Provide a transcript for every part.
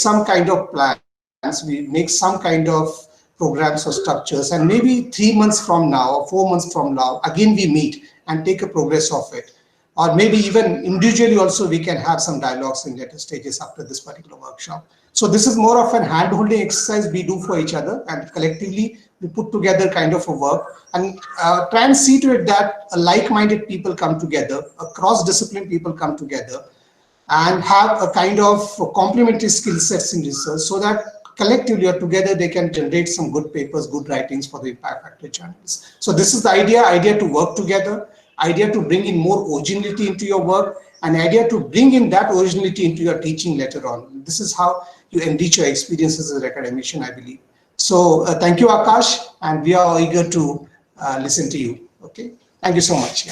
some kind of plans, we make some kind of programs or structures, and maybe 3 months from now or 4 months from now, again we meet and take a progress of it. Or maybe even individually also we can have some dialogues in later stages after this particular workshop. So this is more of an hand-holding exercise we do for each other, and collectively we put together kind of a work and try and see to it that like-minded people come together, cross-discipline people come together, and have a kind of complementary skill sets in research, so that collectively or together they can generate some good papers, good writings for the impact factor journals. So this is the idea to work together, idea to bring in more originality into your work, and idea to bring in that originality into your teaching later on. This is how you enrich your experiences as an academician, I believe. So thank you, Akash, and we are eager to listen to you. Okay, thank you so much.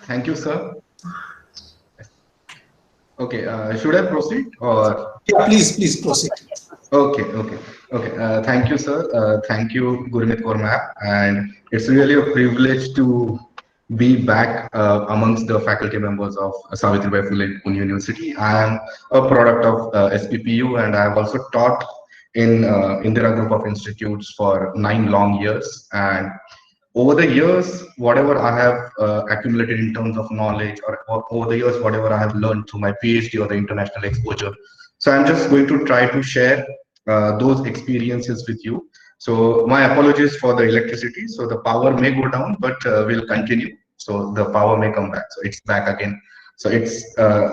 Thank you, sir. Okay, should I proceed or? Yeah, please proceed. Okay. Thank you, sir. Thank you, Gurmeet Kormap. And it's really a privilege to be back amongst the faculty members of Savitribai Phule Pune University. I am a product of SPPU, and I have also taught in Indira Group of Institutes for 9 long years. And over the years, whatever I have accumulated in terms of knowledge, or over the years, whatever I have learned through my PhD or the international exposure. So I'm just going to try to share those experiences with you. So my apologies for the electricity. So the power may go down, but we'll continue. So the power may come back. So it's back again. So it's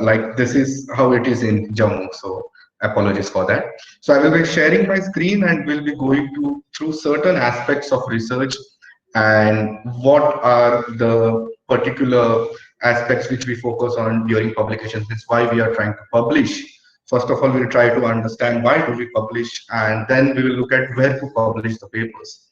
like this is how it is in Jammu. So apologies for that. So I will be sharing my screen and we'll be going through certain aspects of research and what are the particular aspects which we focus on during publications. It's why we are trying to publish. First of all, we'll try to understand why do we publish, and then we will look at where to publish the papers.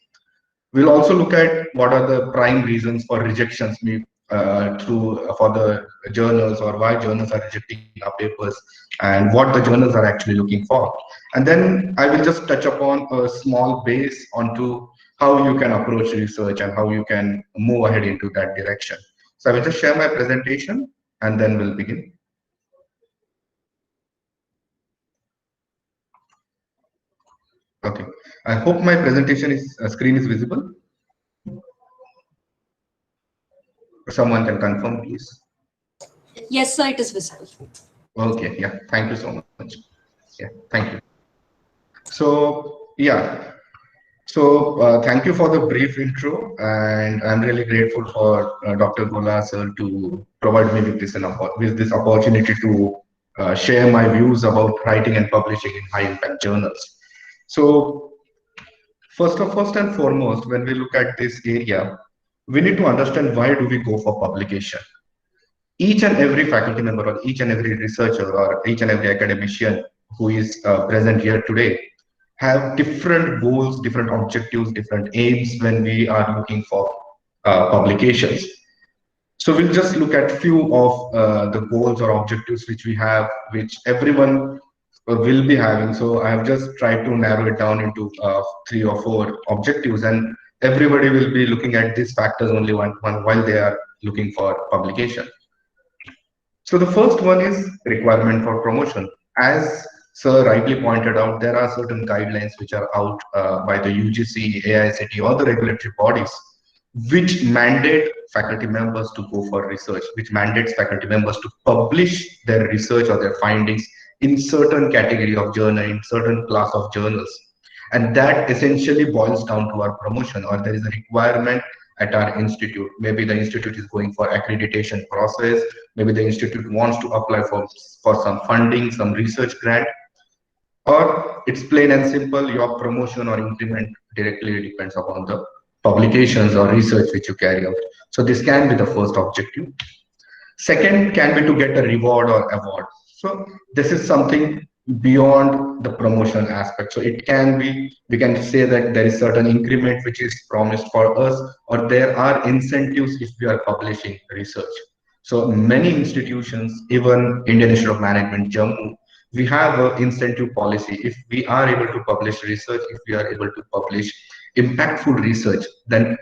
We'll also look at what are the prime reasons for rejections for the journals, or why journals are rejecting our papers, and what the journals are actually looking for. And then I will just touch upon a small base onto how you can approach research and how you can move ahead into that direction. So I will just share my presentation and then we'll begin. Okay, I hope my presentation screen is visible. Someone can confirm, please. Yes, sir, it is visible. Okay, yeah, thank you so much. Yeah, thank you. So, yeah, so thank you for the brief intro, and I'm really grateful for Dr. Gola sir to provide me with this opportunity to share my views about writing and publishing in high impact journals. So, first and foremost, when we look at this area, we need to understand why do we go for publication. Each and every faculty member, or each and every researcher, or each and every academician who is present here today have different goals, different objectives, different aims when we are looking for publications. So we'll just look at few of the goals or objectives which we have, which everyone will be having. So I have just tried to narrow it down into 3 or 4 objectives, and everybody will be looking at these factors only one while they are looking for publication. So the first one is requirement for promotion. As Sir rightly pointed out, there are certain guidelines which are out by the UGC, AICTE, or the regulatory bodies, which mandate faculty members to go for research, which mandates faculty members to publish their research or their findings in certain category of journal, in certain class of journals. And that essentially boils down to our promotion, or there is a requirement at our institute. Maybe the institute is going for accreditation process. Maybe the institute wants to apply for some funding, some research grant, or it's plain and simple, your promotion or increment directly depends upon the publications or research which you carry out. So this can be the first objective. Second can be to get a reward or award. So this is something beyond the promotion aspect. So it can be, we can say that there is certain increment which is promised for us, or there are incentives if we are publishing research. So many institutions, even Indian Institute of Management, Jammu, we have an incentive policy. If we are able to publish research, if we are able to publish impactful research, then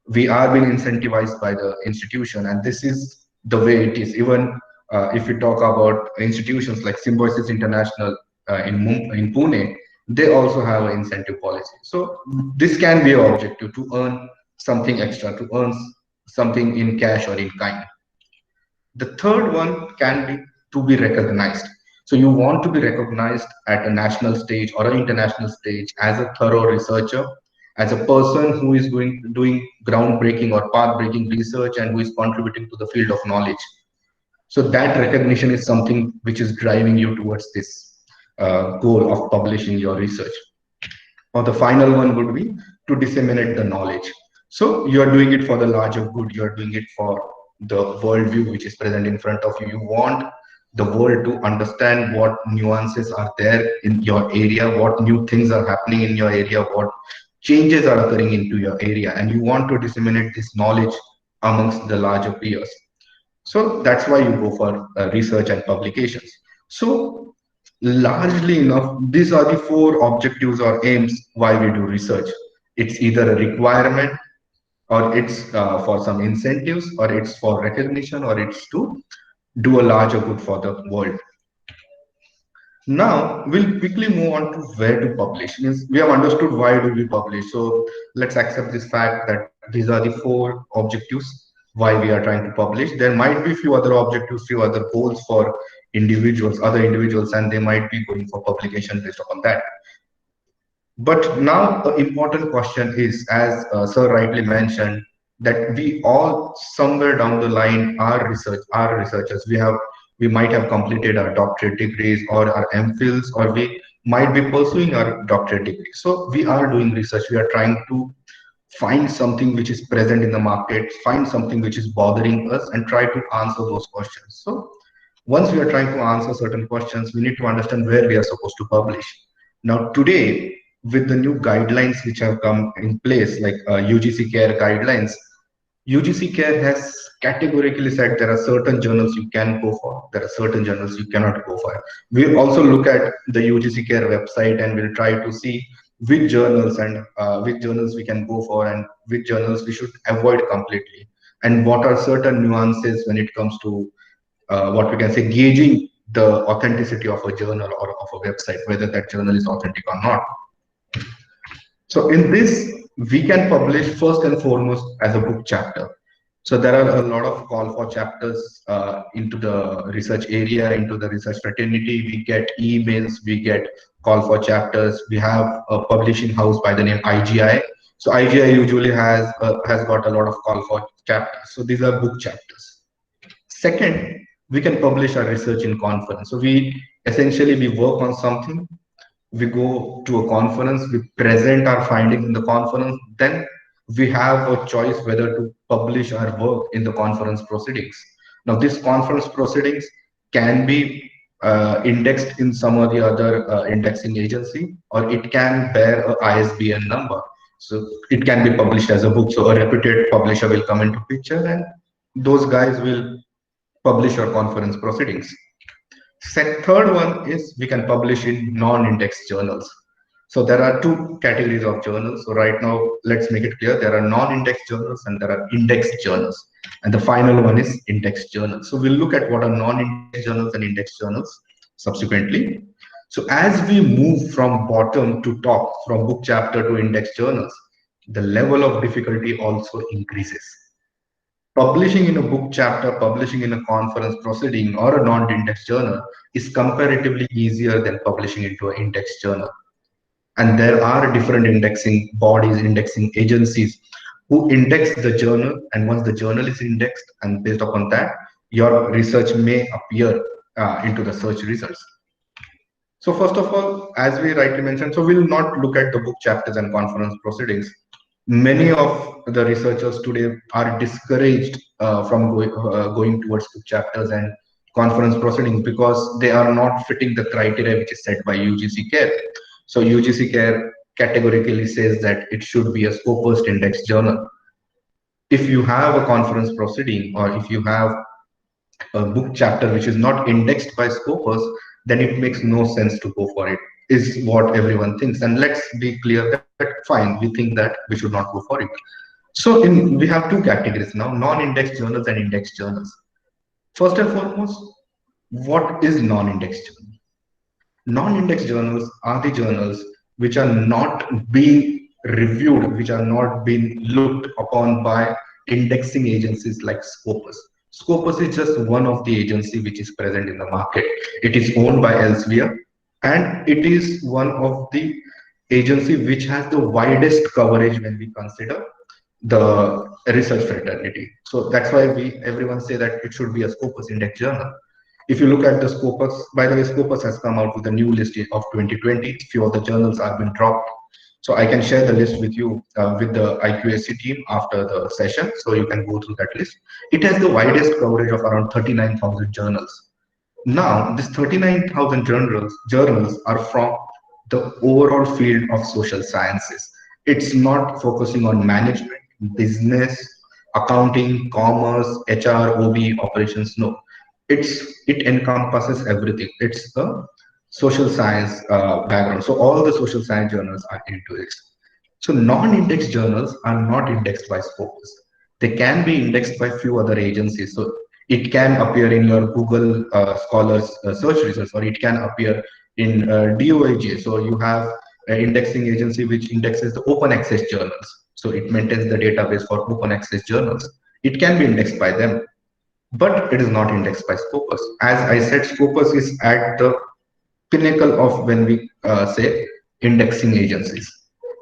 we are being incentivized by the institution. And this is the way it is. Even If we talk about institutions like Symbiosis International in Pune, they also have an incentive policy. So this can be an objective to earn something extra, to earn something in cash or in kind. The third one can be to be recognized. So you want to be recognized at a national stage or an international stage as a thorough researcher, as a person who is doing groundbreaking or path-breaking research and who is contributing to the field of knowledge. So that recognition is something which is driving you towards this goal of publishing your research. Or the final one would be to disseminate the knowledge. So you are doing it for the larger good. You are doing it for the worldview which is present in front of you. You want the world to understand what nuances are there in your area, what new things are happening in your area, what changes are occurring into your area, and you want to disseminate this knowledge amongst the larger peers. So that's why you go for research and publications. So largely enough, these are the four objectives or aims why we do research. It's either a requirement, or it's for some incentives, or it's for recognition, or it's to do a larger good for the world. Now we'll quickly move on to where to publish. Means we have understood why do we publish. So let's accept this fact that these are the four objectives why we are trying to publish. There might be few other objectives, few other goals for individuals, other individuals, and they might be going for publication based upon that. But now the important question is, as Sir rightly mentioned, that we all somewhere down the line are researchers. We might have completed our doctorate degrees or our MPhils, or we might be pursuing our doctorate degree. So we are doing research. We are trying to find something which is present in the market, find something which is bothering us, and try to answer those questions. So once we are trying to answer certain questions, we need to understand where we are supposed to publish. Now today, with the new guidelines which have come in place, like UGC CARE guidelines, UGC CARE has categorically said there are certain journals you can go for, there are certain journals you cannot go for. We also look at the UGC CARE website and we'll try to see which journals and which journals we can go for and which journals we should avoid completely, and what are certain nuances when it comes to what we can say gauging the authenticity of a journal or of a website, whether that journal is authentic or not. So in this, we can publish first and foremost as a book chapter. So there are a lot of call for chapters into the research area, into the research fraternity. We get emails, we get call for chapters. We have a publishing house by the name IGI. So IGI usually has got a lot of call for chapters. So these are book chapters. Second, we can publish our research in conference. So we work on something, we go to a conference, we present our findings in the conference, then we have a choice whether to publish our work in the conference proceedings. Now, this conference proceedings can be indexed in some or the other indexing agency, or it can bear a ISBN number. So it can be published as a book. So a reputed publisher will come into picture, and those guys will publish our conference proceedings. Third one is we can publish in non-indexed journals. So there are two categories of journals. So right now, let's make it clear. There are non-indexed journals and there are indexed journals. And the final one is indexed journals. So we'll look at what are non-indexed journals and indexed journals subsequently. So as we move from bottom to top, from book chapter to indexed journals, the level of difficulty also increases. Publishing in a book chapter, publishing in a conference proceeding or a non-indexed journal is comparatively easier than publishing into an indexed journal. And there are different indexing bodies, indexing agencies who index the journal. And once the journal is indexed, and based upon that, your research may appear into the search results. So first of all, as we rightly mentioned, so we'll not look at the book chapters and conference proceedings. Many of the researchers today are discouraged from going towards book chapters and conference proceedings because they are not fitting the criteria which is set by UGC CARE. So UGC CARE categorically says that it should be a Scopus indexed journal. If you have a conference proceeding or if you have a book chapter which is not indexed by Scopus, then it makes no sense to go for it, is what everyone thinks. And let's be clear that fine, we think that we should not go for it. So we have two categories now, non-indexed journals and indexed journals. First and foremost, What is non-index journal? Non-index journals are the journals which are not being reviewed, which are not being looked upon by indexing agencies like Scopus. Scopus is just one of the agency which is present in the market. It is owned by Elsevier, and it is one of the agency which has the widest coverage when we consider the research fraternity. So that's why everyone say that it should be a Scopus index journal. If you look at the Scopus, by the way, Scopus has come out with a new list of 2020. Few of the journals have been dropped. So I can share the list with you with the IQAC team after the session. So you can go through that list. It has the widest coverage of around 39,000 journals. Now, this 39,000 journals are from the overall field of social sciences. It's not focusing on management, business, accounting, commerce, HR, OB, operations. No, it encompasses everything. It's a social science background. So all the social science journals are into it. So non-indexed journals are not indexed by Scopus. They can be indexed by few other agencies. So it can appear in your Google Scholars search results, or it can appear in DOAJ. So you have an indexing agency which indexes the open access journals. So it maintains the database for open access journals. It can be indexed by them, but it is not indexed by Scopus. As I said, Scopus is at the pinnacle of when we say indexing agencies.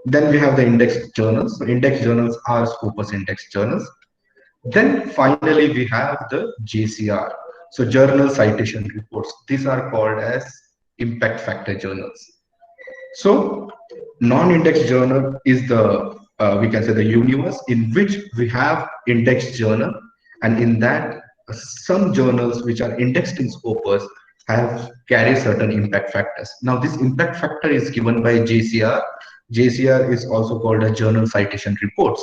Then we have the index journals. So index journals are Scopus index journals. Then finally we have the JCR. So journal citation reports. These are called as impact factor journals. So non-index journal is the we can say the universe in which we have indexed journal, and in that some journals which are indexed in Scopus have carry certain impact factors. Now this impact factor is given by JCR. JCR is also called a journal citation reports,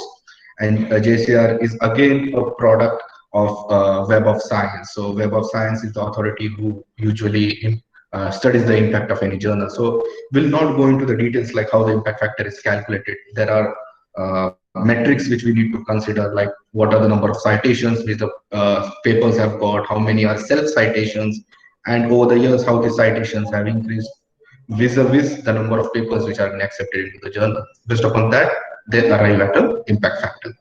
and JCR is again a product of Web of Science. So Web of Science is the authority who usually studies the impact of any journal. So we'll not go into the details like how the impact factor is calculated. There are metrics which we need to consider, like what are the number of citations which the papers have got, how many are self citations, and over the years how the citations have increased vis-a-vis the number of papers which are being accepted into the journal. Based upon that, they arrive at an impact factor.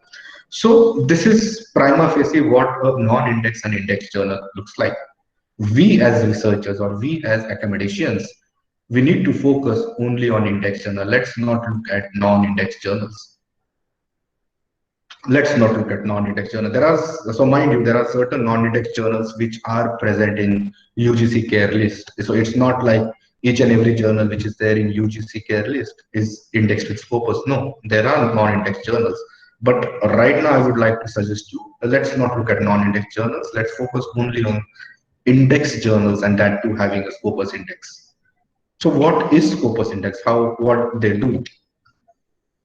So this is prima facie what a non-index and index journal looks like. We as researchers or we as academicians, we need to focus only on index journal. Let's not look at non-index journals. Let's not look at non-index journal. There are, so mind you, there are certain non-index journals which are present in UGC care list. So it's not like each and every journal which is there in UGC care list is indexed with Scopus. No, there are non-index journals. But right now I would like to suggest you, let's not look at non-index journals. Let's focus only on index journals, and that too having a Scopus index. So what is Scopus index? What they do?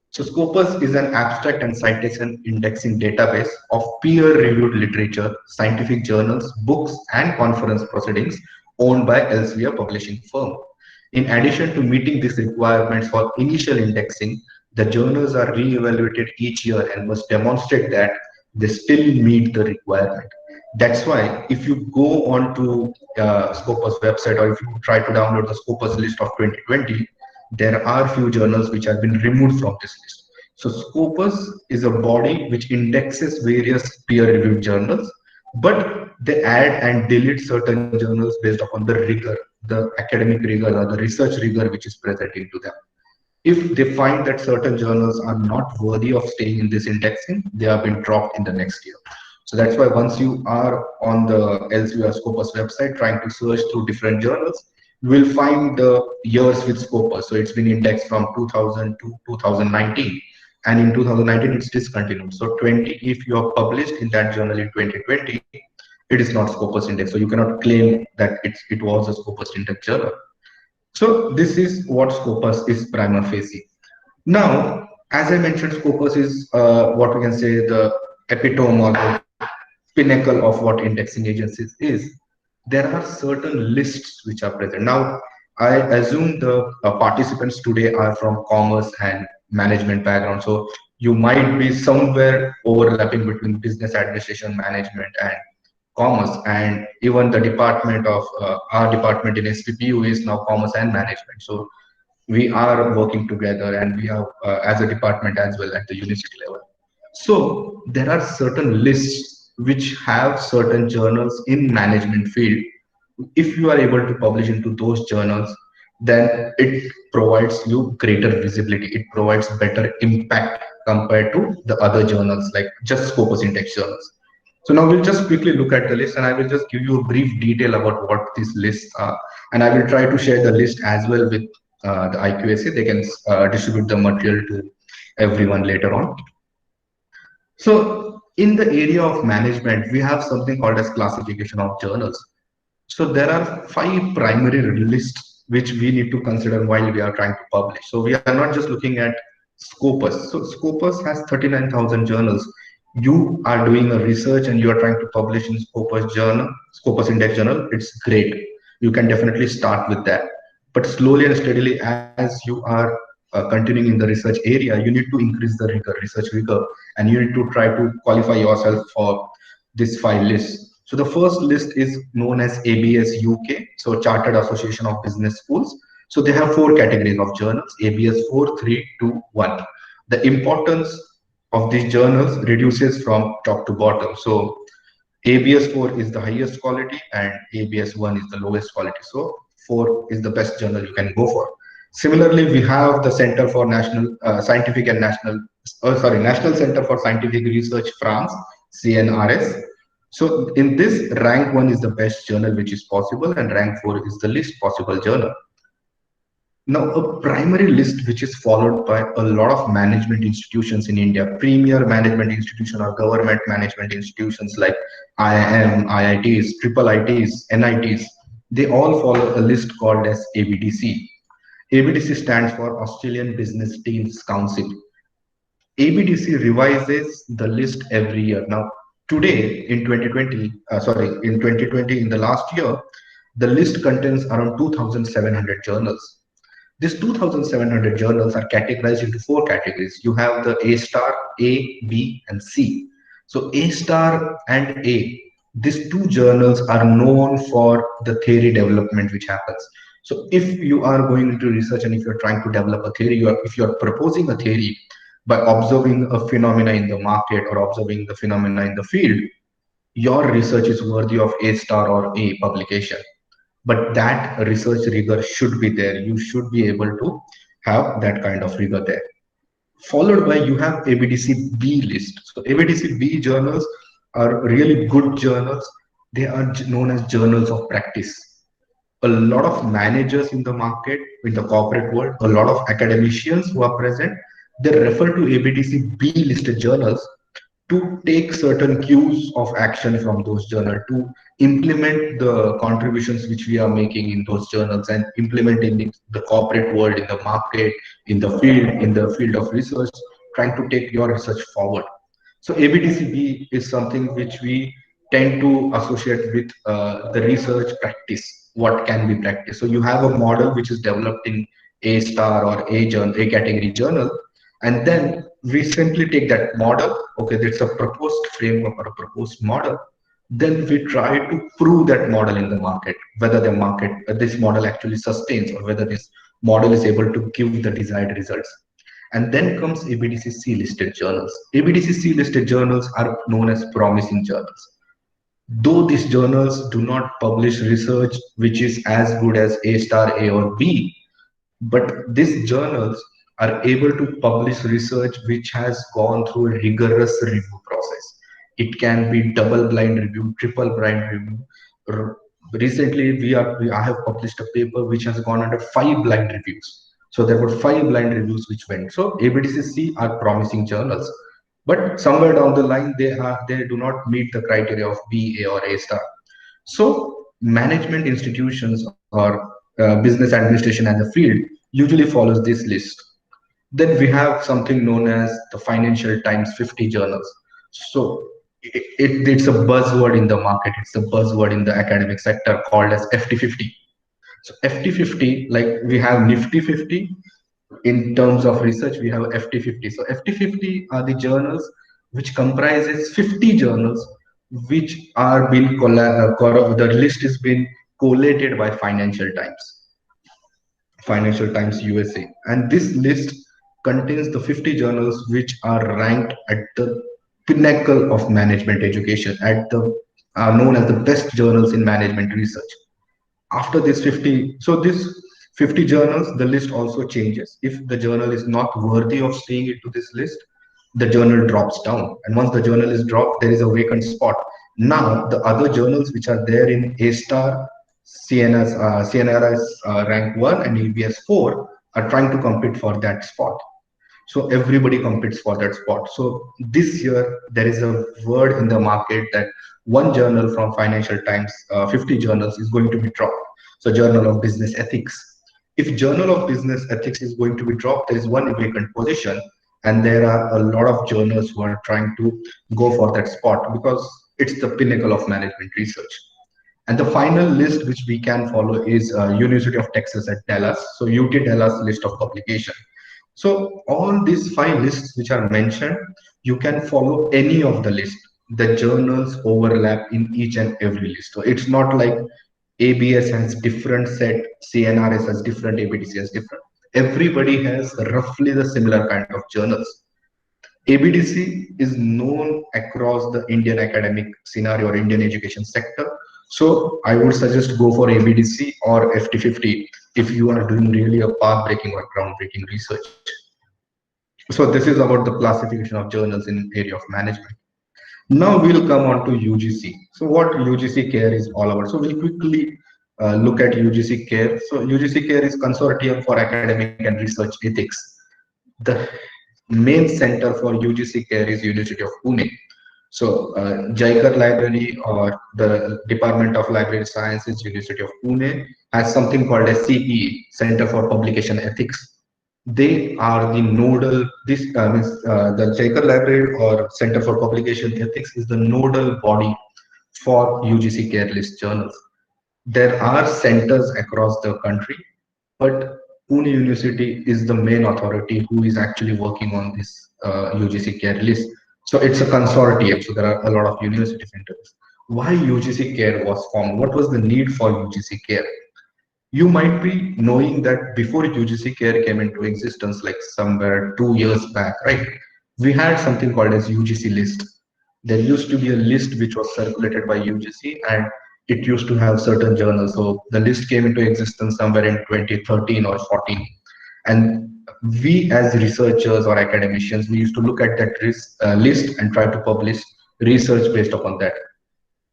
So Scopus is an abstract and citation indexing database of peer-reviewed literature, scientific journals, books, and conference proceedings owned by Elsevier publishing firm. In addition to meeting these requirements for initial indexing, the journals are re-evaluated each year and must demonstrate that they still meet the requirement. That's why if you go on to Scopus website, or if you try to download the Scopus list of 2020, there are few journals which have been removed from this list. So Scopus is a body which indexes various peer-reviewed journals, but they add and delete certain journals based upon the rigor, the academic rigor or the research rigor which is present into them. If they find that certain journals are not worthy of staying in this indexing, they have been dropped in the next year. So that's why once you are on the Elsevier Scopus website trying to search through different journals, you will find the years with Scopus. So it's been indexed from 2000 to 2019. And in 2019, it's discontinued. So 20, if you are published in that journal in 2020, it is not Scopus index. So you cannot claim that it was a Scopus index journal. So this is what Scopus is prima facie. Now, as I mentioned, Scopus is what we can say the epitome or the pinnacle of what indexing agencies is. There are certain lists which are present. Now, I assume the participants today are from commerce and management background. So you might be somewhere overlapping between business administration management and commerce, and even the department of our department in SPPU is now commerce and management. So we are working together, and we are as a department as well at the university level. So there are certain lists which have certain journals in management field. If you are able to publish into those journals, then it provides you greater visibility. It provides better impact compared to the other journals like just Scopus Index journals. So now we'll just quickly look at the list, and I will just give you a brief detail about what these lists are. And I will try to share the list as well with the IQAC. They can distribute the material to everyone later on. So in the area of management, we have something called as classification of journals. So there are five primary lists which we need to consider while we are trying to publish. So we are not just looking at Scopus. So Scopus has 39,000 journals. You are doing a research and you are trying to publish in Scopus journal, Scopus Index journal. It's great. You can definitely start with that. But slowly and steadily, as you are continuing in the research area, you need to increase the rigor, research rigor, and you need to try to qualify yourself for this five lists. So the first list is known as ABS UK, so Chartered Association of Business Schools. So they have four categories of journals: ABS 4, 3, 2, 1. The importance of these journals reduces from top to bottom. So ABS 4 is the highest quality and ABS 1 is the lowest quality. So 4 is the best journal you can go for. Similarly, we have the Center for National Scientific and National Center for Scientific Research France, CNRS. So in this, rank 1 is the best journal which is possible, and rank 4 is the least possible journal. Now, a primary list which is followed by a lot of management institutions in India, premier management institutions or government management institutions like IIM, IITs, triple ITs, NITs, they all follow a list called as ABDC. ABDC stands for Australian Business Teams Council. ABDC revises the list every year. Now, today in 2020, in the last year, the list contains around 2,700 journals. These 2,700 journals are categorized into four categories. You have the A star, A, B, and C. So A star and A, these two journals are known for the theory development which happens. So if you are going into research and if you're trying to develop a theory, if you're proposing a theory by observing a phenomena in the market or observing the phenomena in the field, your research is worthy of A star or A publication. But that research rigor should be there. You should be able to have that kind of rigor there. Followed by, you have ABDC B list. So ABDC B journals are really good journals. They are known as journals of practice. A lot of managers in the market, in the corporate world, a lot of academicians who are present, they refer to ABDC B listed journals to take certain cues of action from those journals, to implement the contributions which we are making in those journals and implement in the corporate world, in the market, in the field of research, trying to take your research forward. So ABDCB is something which we tend to associate with the research practice. What can be practiced? So you have a model which is developed in A star or A category journal, and then we simply take that model. Okay, that's a proposed framework or a proposed model. Then we try to prove that model in the market, whether the market this model actually sustains or whether this model is able to give the desired results. And then comes ABDC listed journals. ABDC listed journals are known as promising journals. Though these journals do not publish research which is as good as A star, A or B, but these journals are able to publish research which has gone through a rigorous review process. It can be double blind review, triple blind review. Recently, I have published a paper which has gone under 5 blind reviews. So there were 5 blind reviews which went. So ABDCC are promising journals, but somewhere down the line they do not meet the criteria of B, A, or A star. So management institutions or business administration and the field usually follows this list. Then we have something known as the Financial Times 50 journals. So it's a buzzword in the market. It's a buzzword in the academic sector called as FT50. So FT50, like we have Nifty 50, in terms of research, we have FT50. So FT50 are the journals which comprises 50 journals which are being the list is being collated by Financial Times USA, and this list contains the 50 journals which are ranked at the pinnacle of management education, at the are known as the best journals in management research. After this 50, so this 50 journals, the list also changes. If the journal is not worthy of staying into this list, the journal drops down, and once the journal is dropped, there is a vacant spot. Now the other journals which are there in A star, CNRS rank 1 and EBS 4 are trying to compete for that spot. So everybody competes for that spot. So this year there is a word in the market that one journal from Financial Times, 50 journals is going to be dropped. So Journal of Business Ethics. If Journal of Business Ethics is going to be dropped, there is one vacant position, and there are a lot of journals who are trying to go for that spot because it's the pinnacle of management research. And the final list which we can follow is University of Texas at Dallas. So UT Dallas list of publication. So all these five lists which are mentioned, you can follow any of the list. The journals overlap in each and every list. So it's not like ABS has different set, CNRS has different, ABDC has different. Everybody has roughly the similar kind of journals. ABDC is known across the Indian academic scenario or Indian education sector. So I would suggest go for ABDC or FT50 if you are doing really a path-breaking or groundbreaking research. So this is about the classification of journals in area of management. Now we'll come on to UGC. So what UGC CARE is all about. So we'll quickly look at UGC CARE. So UGC CARE is Consortium for Academic and Research Ethics. The main center for UGC CARE is University of Pune. So Jaikar Library or the Department of Library Sciences, University of Pune has something called as CPE, Center for Publication Ethics. They are the nodal, this means the Jaikar Library or Center for Publication Ethics is the nodal body for UGC CARE list journals. There are centers across the country, but Pune University is the main authority who is actually working on this UGC CARE list. So it's a consortium, so there are a lot of university centers. Why UGC CARE was formed? What was the need for UGC CARE? You might be knowing that before UGC CARE came into existence, like somewhere 2 years back, right? We had something called as UGC list. There used to be a list which was circulated by UGC, and it used to have certain journals. So the list came into existence somewhere in 2013 or 14. And we as researchers or academicians, we used to look at that list and try to publish research based upon that.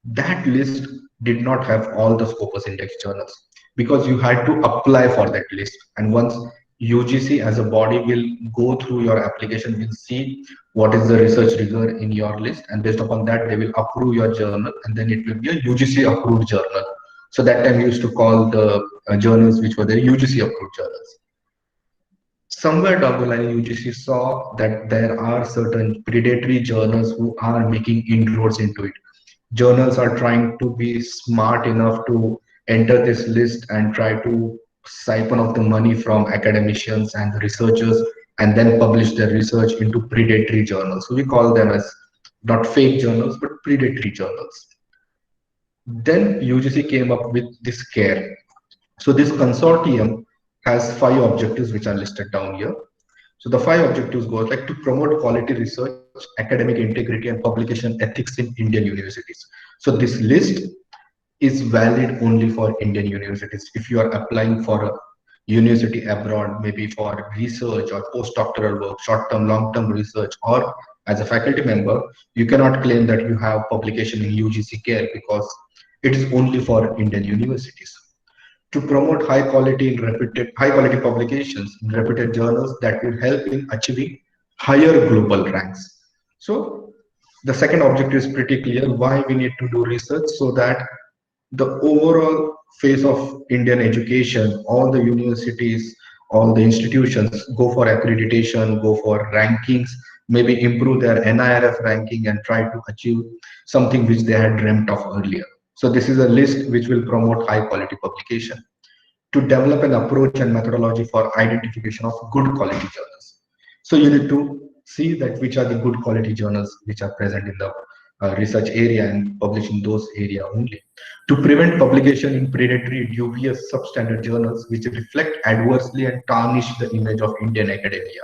That list did not have all the Scopus Index journals because you had to apply for that list. And once UGC as a body will go through your application, will see what is the research rigor in your list, and based upon that, they will approve your journal, and then it will be a UGC approved journal. So that time we used to call the journals which were the UGC approved journals. Somewhere down the line, UGC saw that there are certain predatory journals who are making inroads into it. Journals are trying to be smart enough to enter this list and try to siphon off the money from academicians and researchers and then publish their research into predatory journals. So we call them as not fake journals, but predatory journals. Then UGC came up with this CARE. So this consortium has 5 objectives which are listed down here. So the 5 objectives go like to promote quality research, academic integrity, and publication ethics in Indian universities. So this list is valid only for Indian universities. If you are applying for a university abroad, maybe for research or postdoctoral work, short-term, long-term research, or as a faculty member, you cannot claim that you have publication in UGC CARE because it is only for Indian universities. To promote high quality publications in reputed journals that would help in achieving higher global ranks. So the second objective is pretty clear why we need to do research, so that the overall face of Indian education, all the universities, all the institutions go for accreditation, go for rankings, maybe improve their NIRF ranking and try to achieve something which they had dreamt of earlier. So this is a list which will promote high quality publication. To develop an approach and methodology for identification of good quality journals. So you need to see that which are the good quality journals which are present in the research area and publish in those area only. To prevent publication in predatory, dubious, substandard journals which reflect adversely and tarnish the image of Indian academia.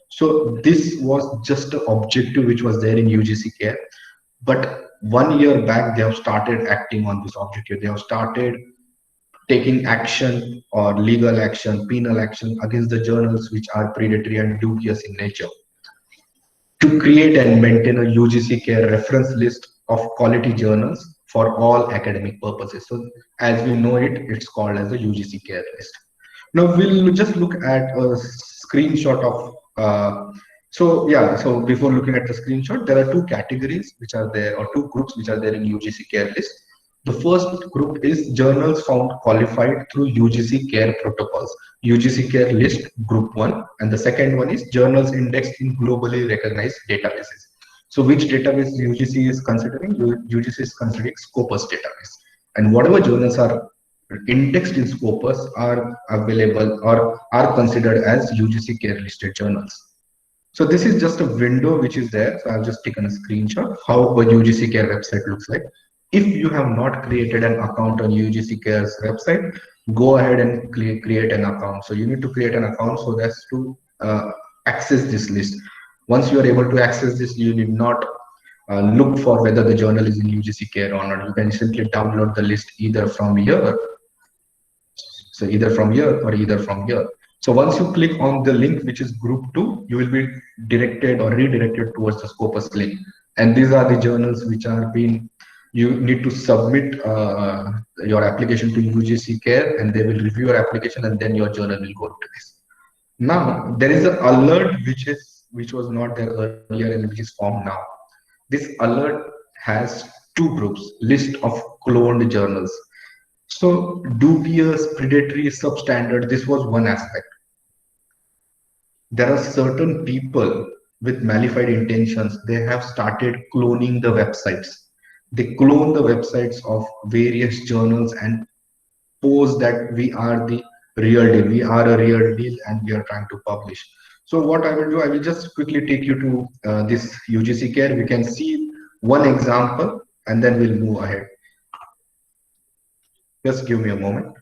So this was just the objective which was there in UGC CARE. But 1 year back, they have started acting on this objective. They have started taking action or legal action, penal action against the journals which are predatory and dubious in nature. To create and maintain a UGC CARE reference list of quality journals for all academic purposes. So as we know it, it's called as the UGC CARE list. Now we'll just look at a screenshot of, so before looking at the screenshot, there are two categories which are there, or two groups which are there in UGC CARE list. The first group is journals found qualified through UGC CARE protocols, UGC CARE list group 1, and the second one is journals indexed in globally recognized databases. So which database UGC is considering? UGC is considering Scopus database. And whatever journals are indexed in Scopus are available or are considered as UGC CARE listed journals. So this is just a window which is there. So I've just taken a screenshot how a UGC CARE website looks like. If you have not created an account on UGC CARE's website, go ahead and create an account. So you need to create an account so that's to access this list. Once you are able to access this, you need not look for whether the journal is in UGC CARE or not. You can simply download the list either from here. So either from here or either from here. So once you click on the link, which is group 2, you will be directed or redirected towards the Scopus link. And these are the journals which are being, you need to submit your application to UGC CARE and they will review your application and then your journal will go to this. Now, there is an alert which was not there earlier and which is formed now. This alert has two groups, list of cloned journals. So dubious, predatory, substandard, this was one aspect. There are certain people with malified intentions. They have started cloning the websites. They clone the websites of various journals and pose that we are the real deal. We are a real deal and we are trying to publish. So what I will do, I will just quickly take you to this UGC CARE. We can see one example and then we'll move ahead. Just give me a moment.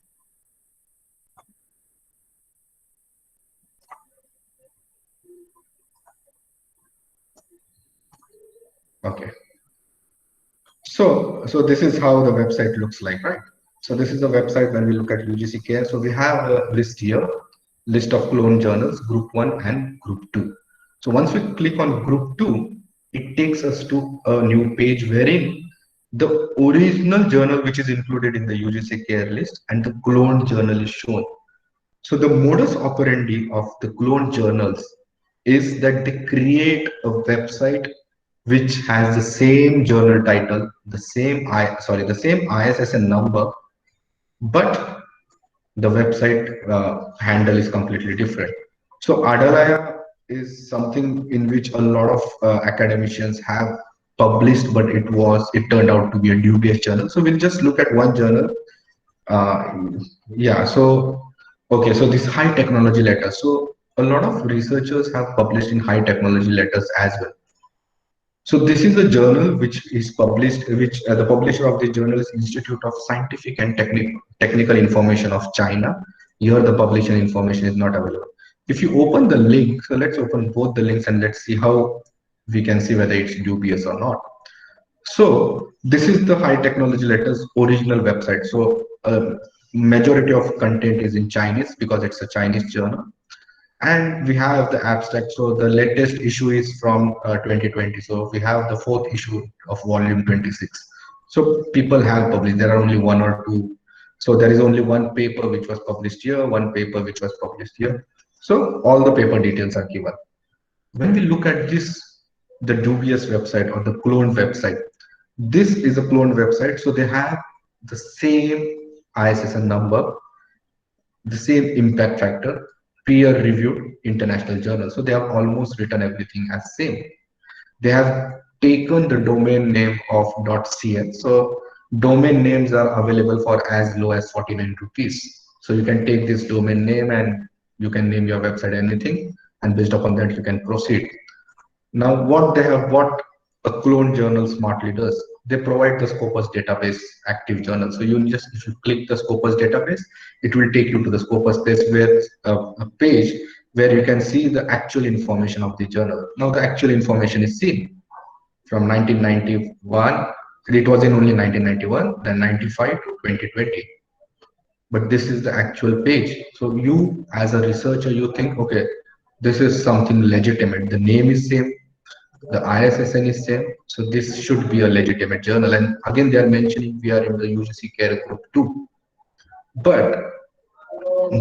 Okay. So this is how the website looks like, right? So this is the website when we look at UGC CARE. So we have a list here, list of clone journals, group 1 and group 2. So once we click on group 2, it takes us to a new page wherein the original journal which is included in the UGC CARE list and the cloned journal is shown. So the modus operandi of the cloned journals is that they create a website which has the same journal title, the same ISSN number, but the website handle is completely different. So Adalaya is something in which a lot of academicians have published, but it turned out to be a dubious journal. So we'll just look at one journal. So this high technology letter. So a lot of researchers have published in high technology letters as well. So this is a journal which is published, which the publisher of the journal is Institute of Scientific and Technical Information of China. Here the publisher information is not available. If you open the link, so let's open both the links and let's see how we can see whether it's dubious or not. So this is the high technology letters original website. So majority of content is in Chinese because it's a Chinese journal. And we have the abstract. So the latest issue is from 2020. So we have the 4th issue of volume 26. So people have published, there are only 1 or 2. So there is only one paper which was published here, one paper which was published here. So all the paper details are given. When we look at this, the dubious website or the cloned website, this is a cloned website. So they have the same ISSN number, the same impact factor, peer-reviewed international journal. So they have almost written everything as same. They have taken the domain name of .cn. So domain names are available for as low as 49 rupees. So you can take this domain name and you can name your website anything, and based upon that you can proceed. Now what they have, what a clone journal smartly does. They provide the Scopus database active journal. So you just, if you click the Scopus database, it will take you to the Scopus page where a page where you can see the actual information of the journal. Now the actual information is seen from 1991. It was in only 1991, then 95 to 2020. But this is the actual page. So you, as a researcher, you think, okay, this is something legitimate. The name is same, the ISSN is same, so this should be a legitimate journal. And again, they are mentioning we are in the UGC care group too, but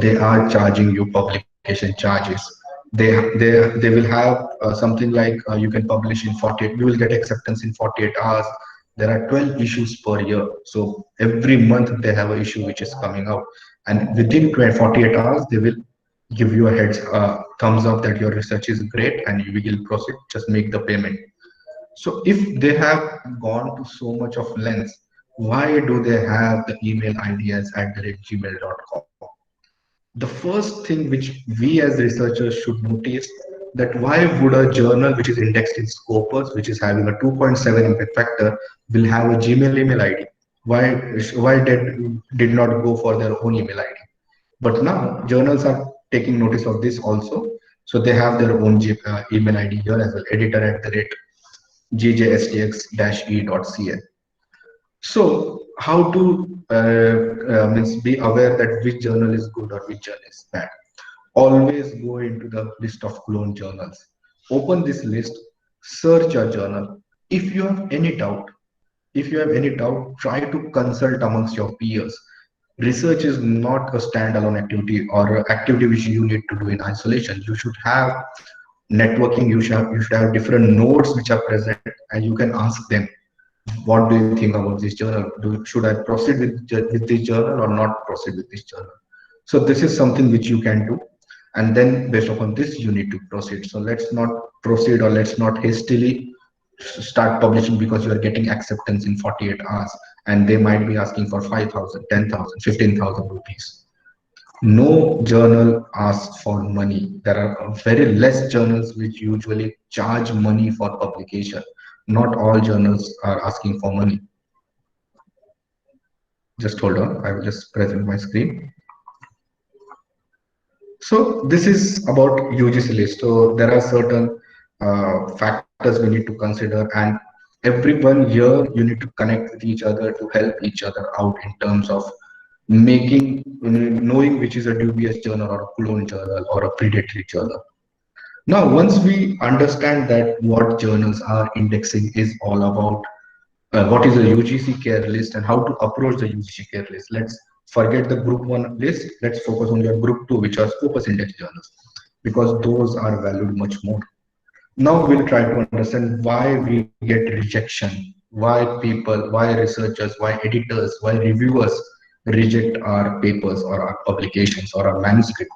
they are charging you publication charges. They will have something like you can publish in 48. You will get acceptance in 48 hours. There are 12 issues per year, so every month they have an issue which is coming out, and within 48 hours they will give you a thumbs up that your research is great and you will proceed. Just make the payment. So if they have gone to so much of length, why do they have the email ID as @gmail.com? The first thing which we as researchers should notice, that why would a journal which is indexed in Scopus, which is having a 2.7 impact factor, will have a Gmail email ID? Why did not go for their own email ID? But now journals are taking notice of this also. So they have their own email ID here as well, editor@gjstx-e.ca. So how to means be aware that which journal is good or which journal is bad. Always go into the list of clone journals. Open this list, search your journal. If you have any doubt, try to consult amongst your peers. Research is not a standalone activity or an activity which you need to do in isolation. You should have networking. You should have different nodes which are present, and you can ask them, what do you think about this journal? Should I proceed with this journal or not proceed with this journal? So this is something which you can do, and then based upon this you need to proceed. So let's not proceed, or let's not hastily start publishing because you are getting acceptance in 48 hours and they might be asking for 5,000, 10,000, 15,000 rupees. No journal asks for money. There are very less journals which usually charge money for publication. Not all journals are asking for money. Just hold on, I will just present my screen. So this is about UGC list. So there are certain factors we need to consider, and every 1 year you need to connect with each other to help each other out in terms of knowing which is a dubious journal or a clone journal or a predatory journal. Now, once we understand that what journals are indexing is all about, what is a UGC care list and how to approach the UGC care list. Let's forget the group 1 list. Let's focus on your group 2, which are Scopus index journals, because those are valued much more. Now we'll try to understand why we get rejection, why people, why researchers, why editors, why reviewers reject our papers or our publications or our manuscript.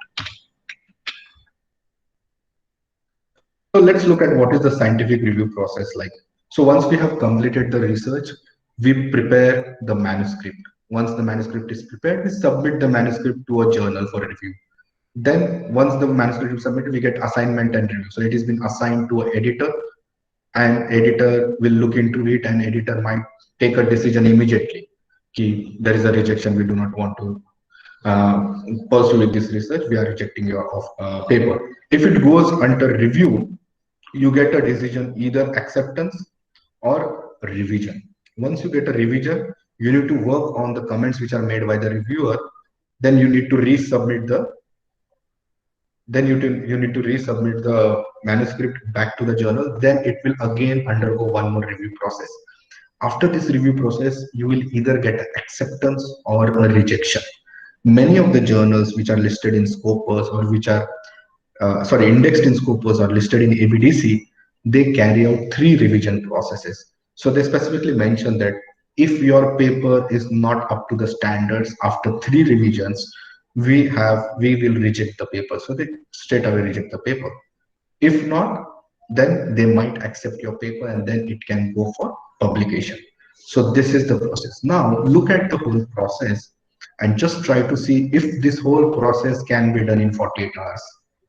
So let's look at what is the scientific review process like. So once we have completed the research, we prepare the manuscript. Once the manuscript is prepared, we submit the manuscript to a journal for review. Then once the manuscript is submitted, we get assignment and review. So it has been assigned to an editor, and editor will look into it, and editor might take a decision immediately. There is a rejection, we do not want to pursue with this research, we are rejecting your paper. If it goes under review, you get a decision, either acceptance or revision. Once you get a revision, you need to work on the comments which are made by the reviewer. Then you need to resubmit the manuscript back to the journal. Then it will again undergo one more review process. After this review process, you will either get acceptance or a rejection. Many of the journals which are listed in Scopus or which are indexed in Scopus or listed in ABDC, they carry out 3 revision processes. So they specifically mention that if your paper is not up to the standards after 3 revisions, we will reject the paper. So they straight away reject the paper. If not, then they might accept your paper and then it can go for publication. So this is the process. Now look at the whole process and just try to see if this whole process can be done in 48 hours,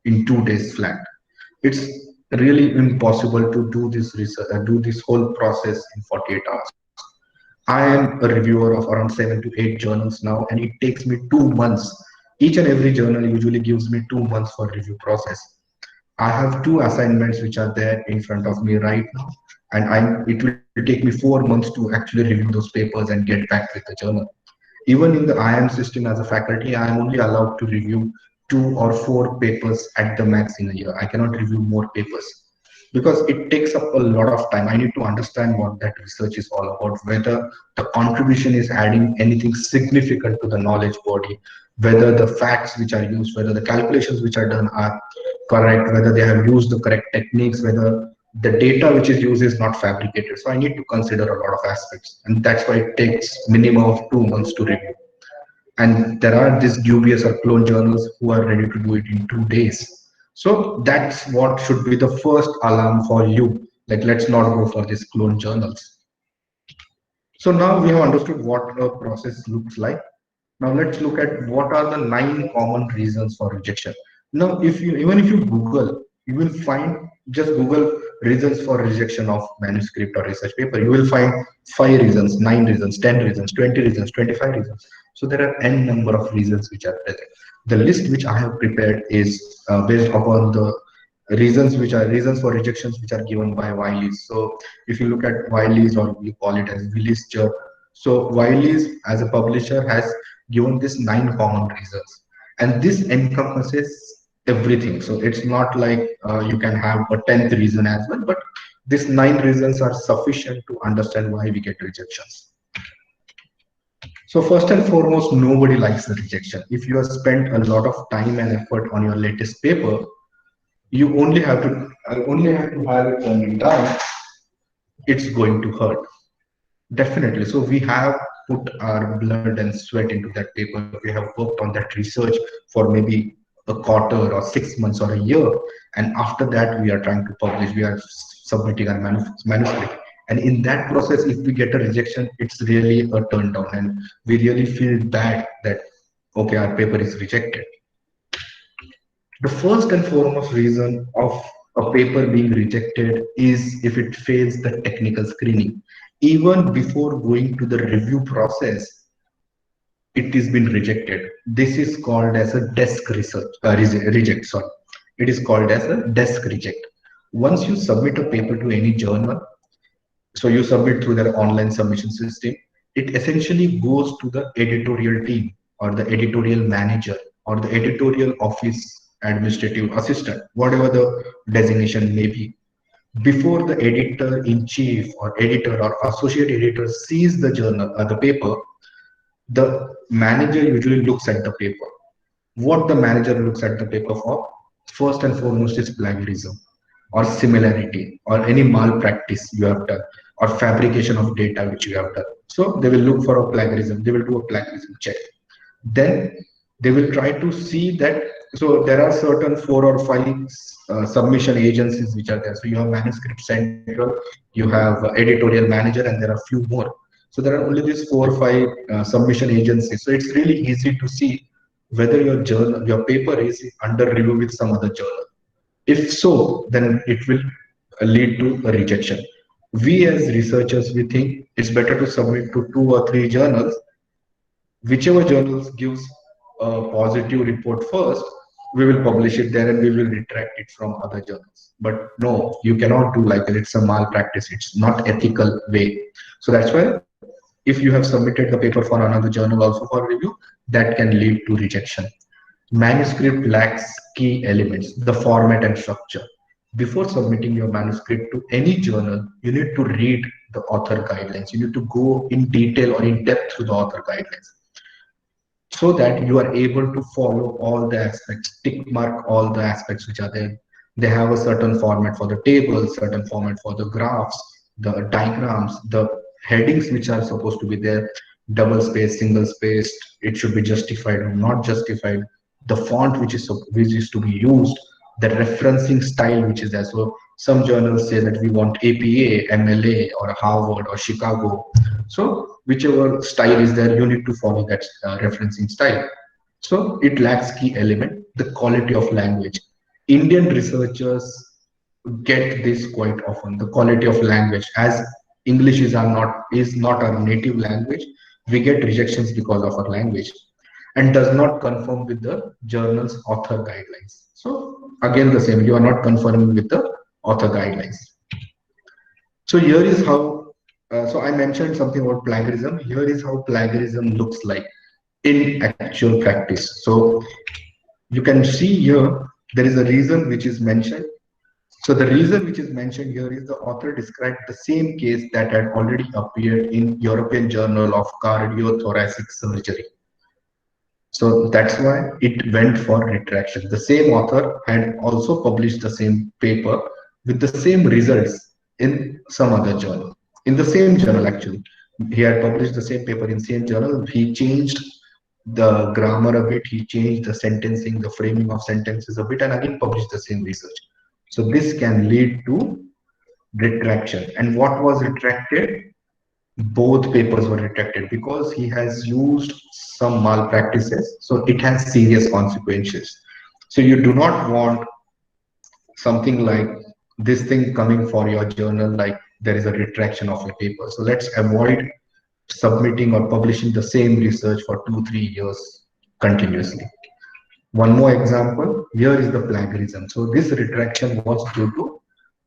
in 2 days flat. It's really impossible to do this research, do this whole process in 48 hours. I am a reviewer of around 7 to 8 journals now, and it takes me 2 months. Each and every journal usually gives me 2 months for review process. I have two assignments which are there in front of me right now, and it will take me 4 months to actually review those papers and get back with the journal. Even in the IIM system as a faculty, I am only allowed to review 2 or 4 papers at the max in a year. I cannot review more papers because it takes up a lot of time. I need to understand what that research is all about, whether the contribution is adding anything significant to the knowledge body, whether the facts which are used, whether the calculations which are done are correct, whether they have used the correct techniques, whether the data which is used is not fabricated. So I need to consider a lot of aspects, and that's why it takes minimum of 2 months to review. And there are these dubious or clone journals who are ready to do it in 2 days. So that's what should be the first alarm for you. Like, let's not go for these clone journals. So now we have understood what the process looks like. Now let's look at what are the 9 common reasons for rejection. Now, if you even if you Google, you will find, just Google reasons for rejection of manuscript or research paper. You will find 5 reasons, 9 reasons, 10 reasons, 20 reasons, 25 reasons. So there are n number of reasons which are present. The list which I have prepared is based upon the reasons for rejections which are given by Wiley's. So if you look at Wiley's, or we call it as Willis Church. So Wiley's as a publisher has given this 9 common reasons, and this encompasses everything. So it's not like you can have a 10th reason as well, but these 9 reasons are sufficient to understand why we get rejections. So first and foremost, nobody likes the rejection. If you have spent a lot of time and effort on your latest paper, you only have to have it turned down. It's going to hurt. Definitely. So we have put our blood and sweat into that paper. We have worked on that research for maybe a quarter or 6 months or a year. And after that, we are trying to publish. We are submitting our manuscript. And in that process, if we get a rejection, it's really a turn down. And we really feel bad that, okay, our paper is rejected. The first and foremost reason of a paper being rejected is if it fails the technical screening. Even before going to the review process, it is been rejected. This is called as a desk reject. Sorry, it is called as a desk reject. Once you submit a paper to any journal, so you submit through their online submission system, it essentially goes to the editorial team or the editorial manager or the editorial office administrative assistant, whatever the designation may be. Before the editor in chief or editor or associate editor sees the journal or the paper, the manager usually looks at the paper. What the manager looks at the paper for, first and foremost, is plagiarism or similarity or any malpractice you have done or fabrication of data which you have done. So they will look for a plagiarism. They will do a plagiarism check. Then they will try to see that. So there are certain 4 or 5 submission agencies which are there. So you have Manuscript Central, you have editorial manager, and there are few more. So there are only these 4 or 5 submission agencies. So it's really easy to see whether your journal, your paper is under review with some other journal. If so, then it will lead to a rejection. We as researchers, we think it's better to submit to 2 or 3 journals. Whichever journals gives a positive report first, we will publish it there and we will retract it from other journals. But no, you cannot do like that. It's a malpractice. It's not ethical way. So that's why if you have submitted the paper for another journal also for review, that can lead to rejection. Manuscript lacks key elements, the format and structure. Before submitting your manuscript to any journal, you need to read the author guidelines. You need to go in detail or in depth through the author guidelines so that you are able to follow all the aspects, tick mark all the aspects which are there. They have a certain format for the tables, certain format for the graphs, the diagrams, the headings which are supposed to be there, double space, single space, it should be justified or not justified, the font which is to be used, the referencing style which is there. So some journals say that we want APA, MLA, or Harvard or Chicago. So whichever style is there, you need to follow that referencing style. So it lacks key element, the quality of language. Indian researchers, get this quite often. The quality of language, as English is not our native language, we get rejections because of our language and does not conform with the journal's author guidelines. So again, the same, you are not conforming with the author guidelines. So here is how, so I mentioned something about plagiarism. Here is how plagiarism looks like in actual practice. So you can see here, there is a reason which is mentioned. So the reason which is mentioned here is the author described the same case that had already appeared in European Journal of Cardiothoracic Surgery. So that's why it went for retraction. The same author had also published the same paper with the same results in some other journal. In the same journal, actually. He had published the same paper in same journal. He changed the grammar a bit, he changed the sentencing, the framing of sentences a bit, and again published the same research. So this can lead to retraction. And what was retracted? Both papers were retracted because he has used some malpractices. So it has serious consequences. So you do not want something like this thing coming for your journal, like there is a retraction of a paper. So let's avoid submitting or publishing the same research for 2-3 years continuously. One more example, here is the plagiarism. So this retraction was due to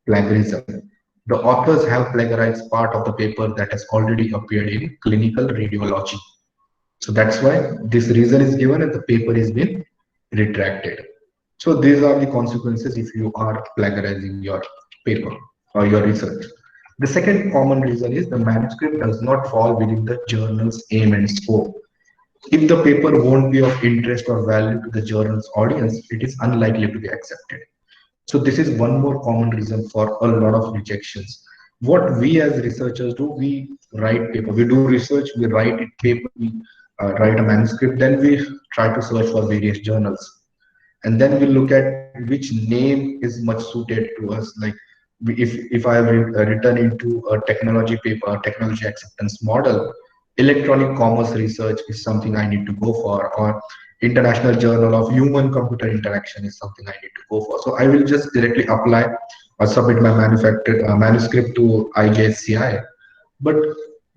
plagiarism. The authors have plagiarized part of the paper that has already appeared in Clinical Radiology. So that's why this reason is given and the paper is been retracted. So these are the consequences if you are plagiarizing your paper or your research. The second common reason is the manuscript does not fall within the journal's aim and scope. If the paper won't be of interest or value to the journal's audience, it is unlikely to be accepted. So this is one more common reason for a lot of rejections. What we as researchers do, we write paper, we do research, we write it paper, we write a manuscript, then we try to search for various journals. And then we look at which name is much suited to us. Like if I have written into a technology paper, technology acceptance model, electronic commerce research is something I need to go for, or International Journal of Human Computer Interaction is something I need to go for. So I will just directly apply or submit my manufactured manuscript to IJSCI. But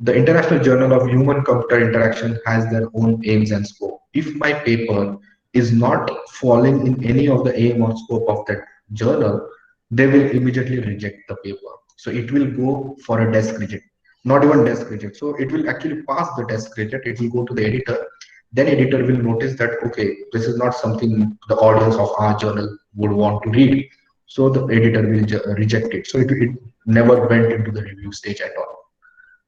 the International Journal of Human Computer Interaction has their own aims and scope. If my paper is not falling in any of the aim or scope of that journal, they will immediately reject the paper. So it will go for a desk reject, not even desk reject. So it will actually pass the desk reject. It will go to the editor. Then editor will notice that, okay, this is not something the audience of our journal would want to read. So the editor will reject it. So it never went into the review stage at all.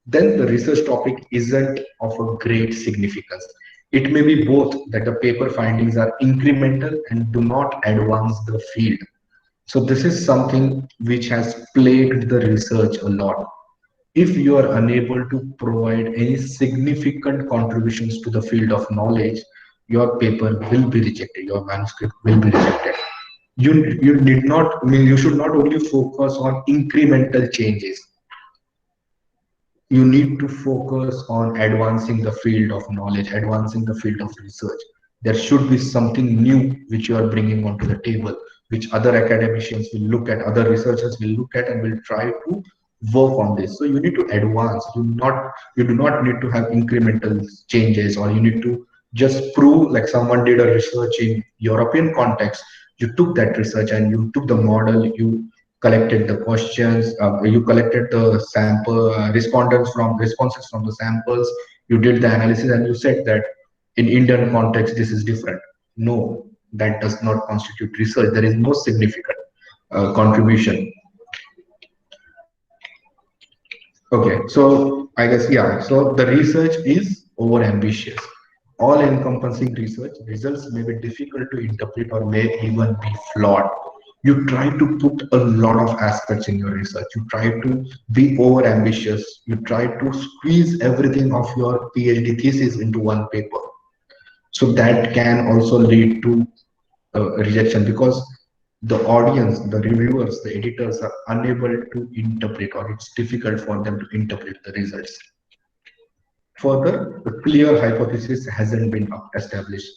Then the research topic isn't of a great significance. It may be both that the paper findings are incremental and do not advance the field. So this is something which has plagued the research a lot. If you are unable to provide any significant contributions to the field of knowledge, your paper will be rejected, your manuscript will be rejected. You need not, I mean, you should not only focus on incremental changes. You need to focus on advancing the field of knowledge, advancing the field of research. There should be something new which you are bringing onto the table, which other academicians will look at, other researchers will look at and will try to work on this. So you need to advance. You do not need to have incremental changes, or you need to just prove, like someone did a research in European context. You took that research and you took the model, you collected the questions, you collected the sample responses from the samples, you did the analysis, and you said that in Indian context this is different. No, that does not constitute research. There is no significant contribution. Okay, so I guess, yeah, so the research is over ambitious. All encompassing research results may be difficult to interpret or may even be flawed. You try to put a lot of aspects in your research. You try to be over ambitious. You try to squeeze everything of your PhD thesis into one paper. So that can also lead to rejection, because the audience, the reviewers, the editors are unable to interpret, or it's difficult for them to interpret the results. Further, the clear hypothesis hasn't been established.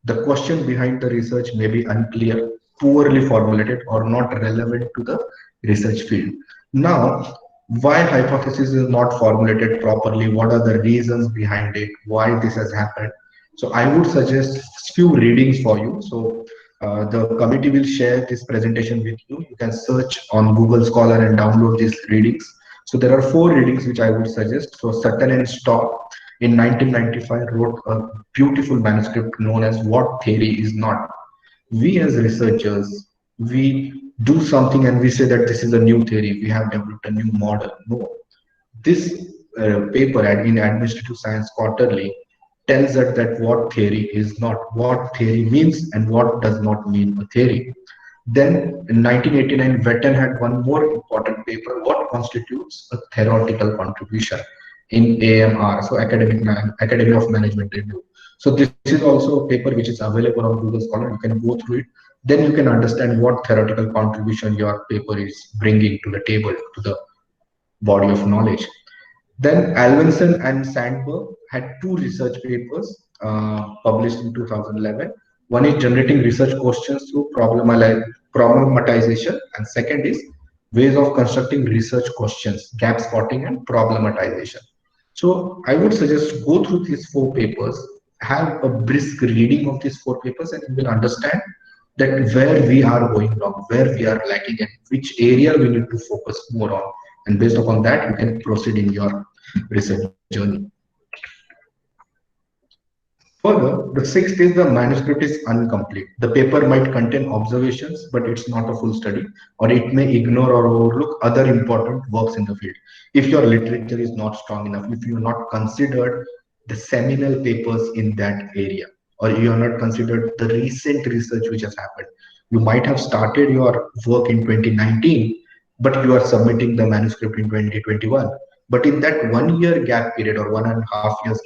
The question behind the research may be unclear, poorly formulated, or not relevant to the research field. Now, why hypothesis is not formulated properly? What are the reasons behind it? Why this has happened? So I would suggest few readings for you. So the committee will share this presentation with you. You can search on Google Scholar and download these readings. So there are four readings which I would suggest. So Sutton and Staub in 1995 wrote a beautiful manuscript known as What Theory Is Not. We as researchers, we do something and we say that this is a new theory, we have developed a new model. No, this paper in Administrative Science Quarterly tells us that what theory is not, what theory means and what does not mean a theory. Then in 1989, Wetton had one more important paper, what constitutes a theoretical contribution, in AMR, so Academy of Management Review. So this is also a paper which is available on Google Scholar. You can go through it. Then you can understand what theoretical contribution your paper is bringing to the table, to the body of knowledge. Then Alvinson and Sandberg had two research papers published in 2011. One is generating research questions through problematization, and second is ways of constructing research questions, gap spotting and problematization. So I would suggest go through these four papers, have a brisk reading of these four papers, and you will understand that where we are going wrong, where we are lacking, and which area we need to focus more on. And based upon that, you can proceed in your research journey. Further, the sixth is the manuscript is incomplete. The paper might contain observations, but it's not a full study, or it may ignore or overlook other important works in the field. If your literature is not strong enough, if you are not considered the seminal papers in that area, or you are not considered the recent research which has happened, you might have started your work in 2019, but you are submitting the manuscript in 2021. But in that 1 year gap period or 1.5 years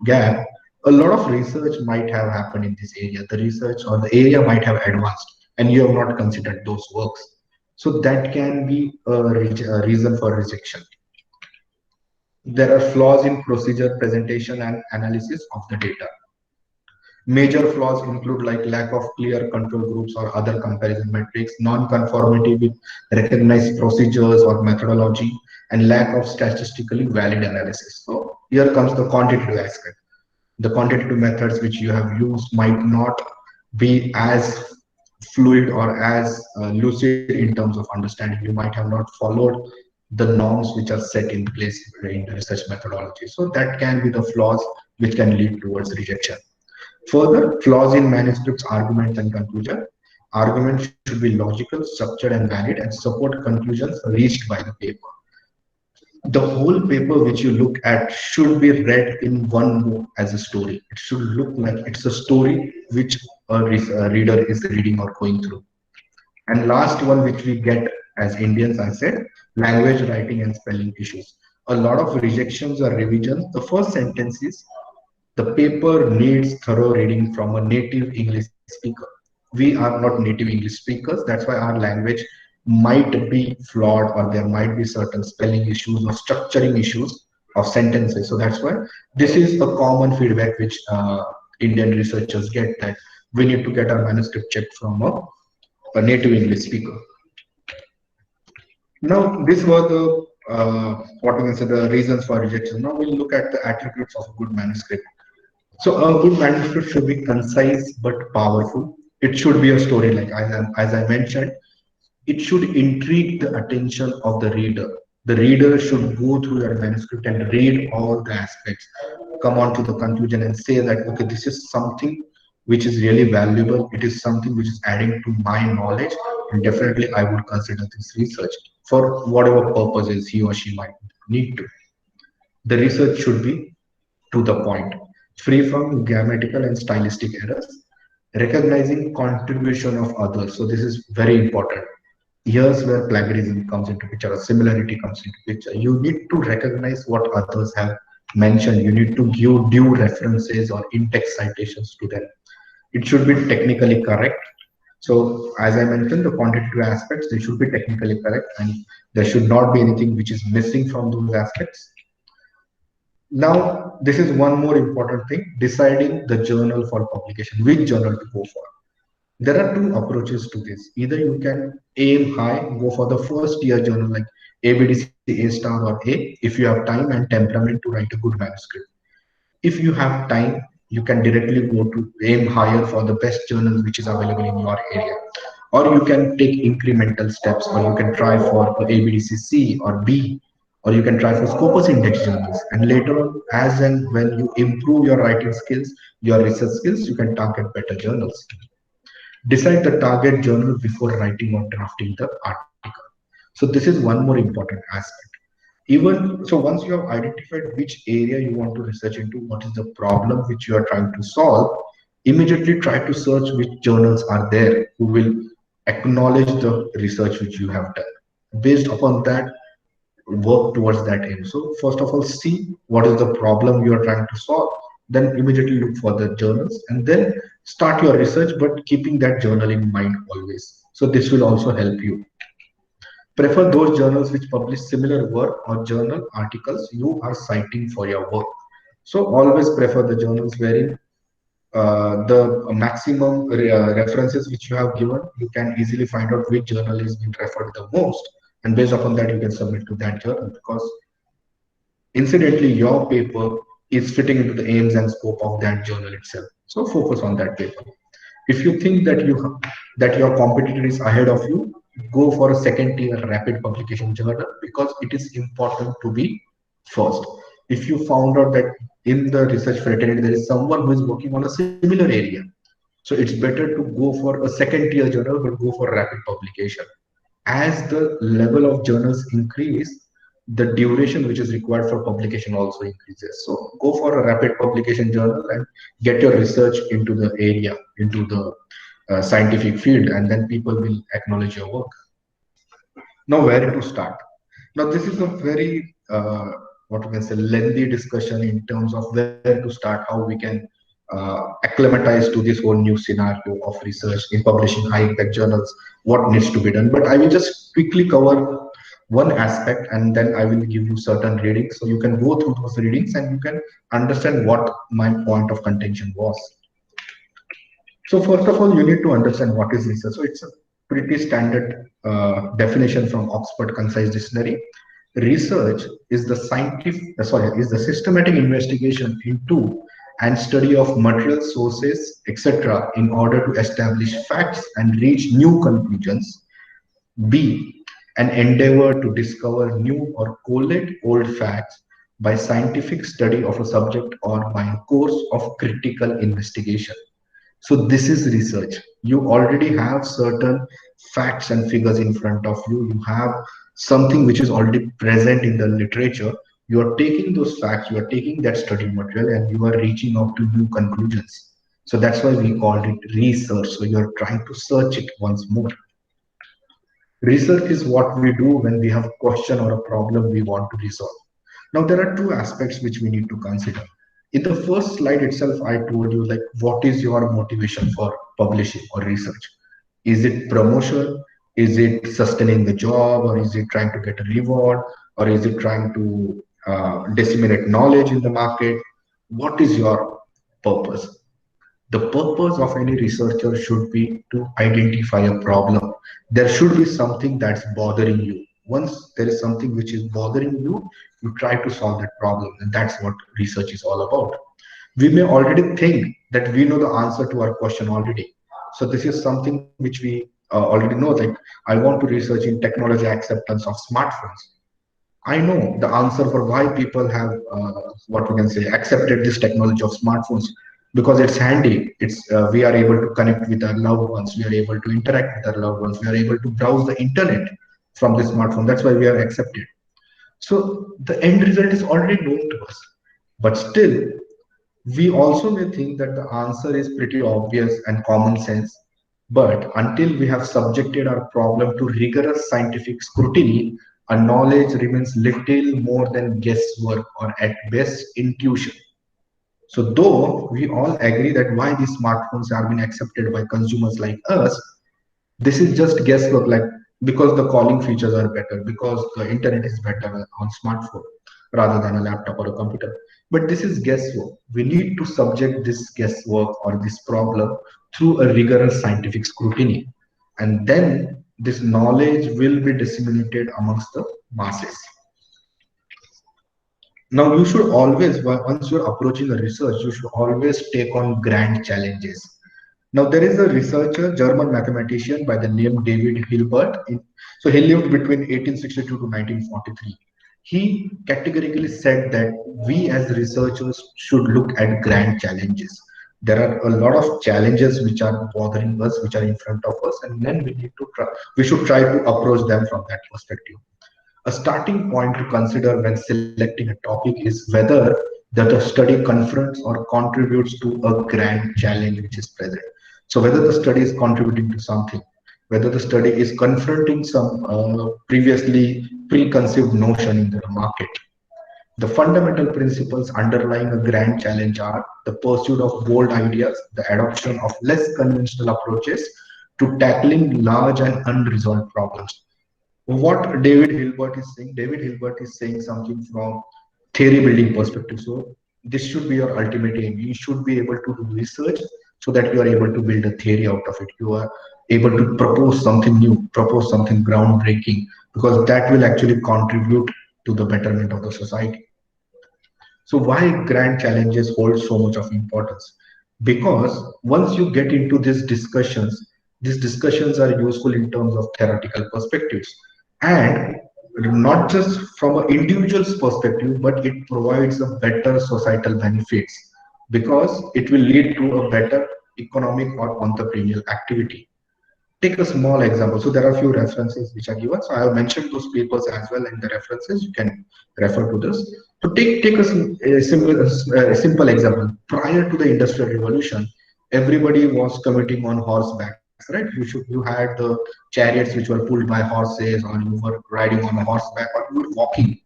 gap, a lot of research might have happened in this area. The research or the area might have advanced, and you have not considered those works. So that can be a reason for rejection. There are flaws in procedure, presentation, and analysis of the data. Major flaws include like lack of clear control groups or other comparison metrics, non-conformity with recognized procedures or methodology, and lack of statistically valid analysis. So here comes the quantitative aspect. The quantitative methods which you have used might not be as fluid or as lucid in terms of understanding. You might have not followed the norms which are set in place in the research methodology. So that can be the flaws which can lead towards rejection. Further, flaws in manuscripts, arguments, and conclusion. Arguments should be logical, structured, and valid, and support conclusions reached by the paper. The whole paper which you look at should be read in one go as a story. It should look like it's a story which a reader is reading or going through. And last one which we get as Indians, I said, language, writing, and spelling issues. A lot of rejections or revisions. The first sentence is, the paper needs thorough reading from a native English speaker. We are not native English speakers. That's why our language might be flawed, or there might be certain spelling issues or structuring issues of sentences. So that's why this is a common feedback which Indian researchers get, that we need to get our manuscript checked from a native English speaker. Now, these were the what we can say the reasons for rejection. Now we'll look at the attributes of a good manuscript. So a good manuscript should be concise but powerful. It should be a story, like as I mentioned. It should intrigue the attention of the reader. The reader should go through your manuscript and read all the aspects, come on to the conclusion and say that, okay, this is something which is really valuable. It is something which is adding to my knowledge, and definitely I would consider this research for whatever purposes he or she might need to. The research should be to the point, free from grammatical and stylistic errors, recognizing contribution of others. So this is very important. Here's where plagiarism comes into picture, or similarity comes into picture. You need to recognize what others have mentioned. You need to give due references or in-text citations to them. It should be technically correct. So as I mentioned, the quantitative aspects, they should be technically correct, and there should not be anything which is missing from those aspects. Now, this is one more important thing, deciding the journal for publication, which journal to go for. There are two approaches to this. Either you can aim high, go for the first tier journal like ABDC, A star or A, if you have time and temperament to write a good manuscript. If you have time, you can directly go to aim higher for the best journals which is available in your area. Or you can take incremental steps, or you can try for the ABDCC or B, or you can try for Scopus Index journals. And later on, as and when you improve your writing skills, your research skills, you can target better journals. Decide the target journal before writing or drafting the article. So this is one more important aspect. Even so, once you have identified which area you want to research into, what is the problem which you are trying to solve, immediately try to search which journals are there who will acknowledge the research which you have done. Based upon that, work towards that aim. So first of all, see what is the problem you are trying to solve, then immediately look for the journals and then start your research, but keeping that journal in mind always. So this will also help you. Prefer those journals which publish similar work or journal articles you are citing for your work. So always prefer the journals wherein the maximum references which you have given, you can easily find out which journal is being referred the most. And based upon that, you can submit to that journal because incidentally, your paper is fitting into the aims and scope of that journal itself. So focus on that paper. If you think that that your competitor is ahead of you, go for a second tier rapid publication journal because it is important to be first. If you found out that in the research fraternity there is someone who is working on a similar area, so it's better to go for a second tier journal but go for rapid publication. As the level of journals increase, the duration which is required for publication also increases. So go for a rapid publication journal and get your research into the area, into the scientific field, and then people will acknowledge your work. Now, where to start? Now, this is a very what we can say lengthy discussion in terms of where to start, how we can acclimatize to this whole new scenario of research in publishing high impact journals, what needs to be done. But I will just quickly cover one aspect and then I will give you certain readings. So you can go through those readings and you can understand what my point of contention was. So first of all, you need to understand what is research. So it's a pretty standard definition from Oxford Concise Dictionary. Research is the is the systematic investigation into and study of material sources, etc., in order to establish facts and reach new conclusions. B, an endeavor to discover new or collate old facts by scientific study of a subject or by a course of critical investigation. So this is research. You already have certain facts and figures in front of you. You have something which is already present in the literature. You are taking those facts, you are taking that study material and you are reaching out to new conclusions. So that's why we called it research. So you're trying to search it once more. Research is what we do when we have a question or a problem we want to resolve. Now, there are two aspects which we need to consider. In the first slide itself, I told you like what is your motivation for publishing or research? Is it promotion? Is it sustaining the job? Or is it trying to get a reward? Or is it trying to disseminate knowledge in the market? What is your purpose? The purpose of any researcher should be to identify a problem. There should be something that's bothering you. Once there is something which is bothering you, you try to solve that problem. And that's what research is all about. We may already think that we know the answer to our question already. So this is something which we already know. Like I want to research in technology acceptance of smartphones. I know the answer for why people have what we can say accepted this technology of smartphones because it's handy. It's we are able to connect with our loved ones. We are able to interact with our loved ones. We are able to browse the internet from the smartphone. That's why we are accepted. So the end result is already known to us. But still, we also may think that the answer is pretty obvious and common sense. But until we have subjected our problem to rigorous scientific scrutiny, our knowledge remains little more than guesswork or at best intuition. So though we all agree that why these smartphones are being accepted by consumers like us, this is just guesswork, like because the calling features are better, because the internet is better on smartphone rather than a laptop or a computer. But this is guesswork. We need to subject this guesswork or this problem through a rigorous scientific scrutiny. And then this knowledge will be disseminated amongst the masses. Now, you should always, once you're approaching a research, you should always take on grand challenges. Now, there is a researcher, German mathematician by the name David Hilbert. So he lived between 1862 to 1943. He categorically said that we as researchers should look at grand challenges. There are a lot of challenges which are bothering us, which are in front of us, and then we should try to approach them from that perspective. A starting point to consider when selecting a topic is whether that a study confronts or contributes to a grand challenge which is present. So whether the study is contributing to something, whether the study is confronting some previously preconceived notion in the market. The fundamental principles underlying a grand challenge are the pursuit of bold ideas, the adoption of less conventional approaches to tackling large and unresolved problems. What David Hilbert is saying something from theory building perspective. So this should be your ultimate aim. You should be able to do research so that you are able to build a theory out of it. You are able to propose something new, propose something groundbreaking, because that will actually contribute to the betterment of the society. So why grand challenges hold so much of importance? Because once you get into these discussions are useful in terms of theoretical perspectives, and not just from an individual's perspective, but it provides a better societal benefits because it will lead to a better economic or entrepreneurial activity. Take a small example. So there are a few references which are given. So I have mentioned those papers as well in the references. You can refer to this. So take a simple example. Prior to the Industrial Revolution, everybody was commuting on horseback, right? You had the chariots which were pulled by horses, or you were riding on a horseback, or you were walking.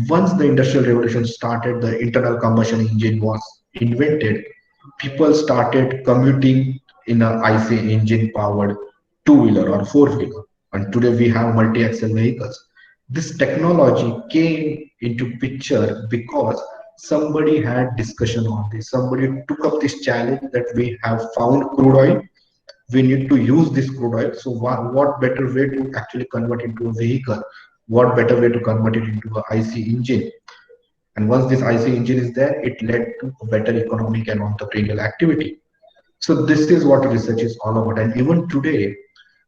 Once the Industrial Revolution started, the internal combustion engine was invented. People started commuting in a IC engine powered two-wheeler or four-wheeler. And today we have multi-axle vehicles. This technology came into picture because somebody had discussion on this. Somebody took up this challenge that we have found crude oil. We need to use this crude oil. So what better way to actually convert into a vehicle? What better way to convert it into an IC engine? And once this IC engine is there, it led to a better economic and entrepreneurial activity. So this is what research is all about. And even today,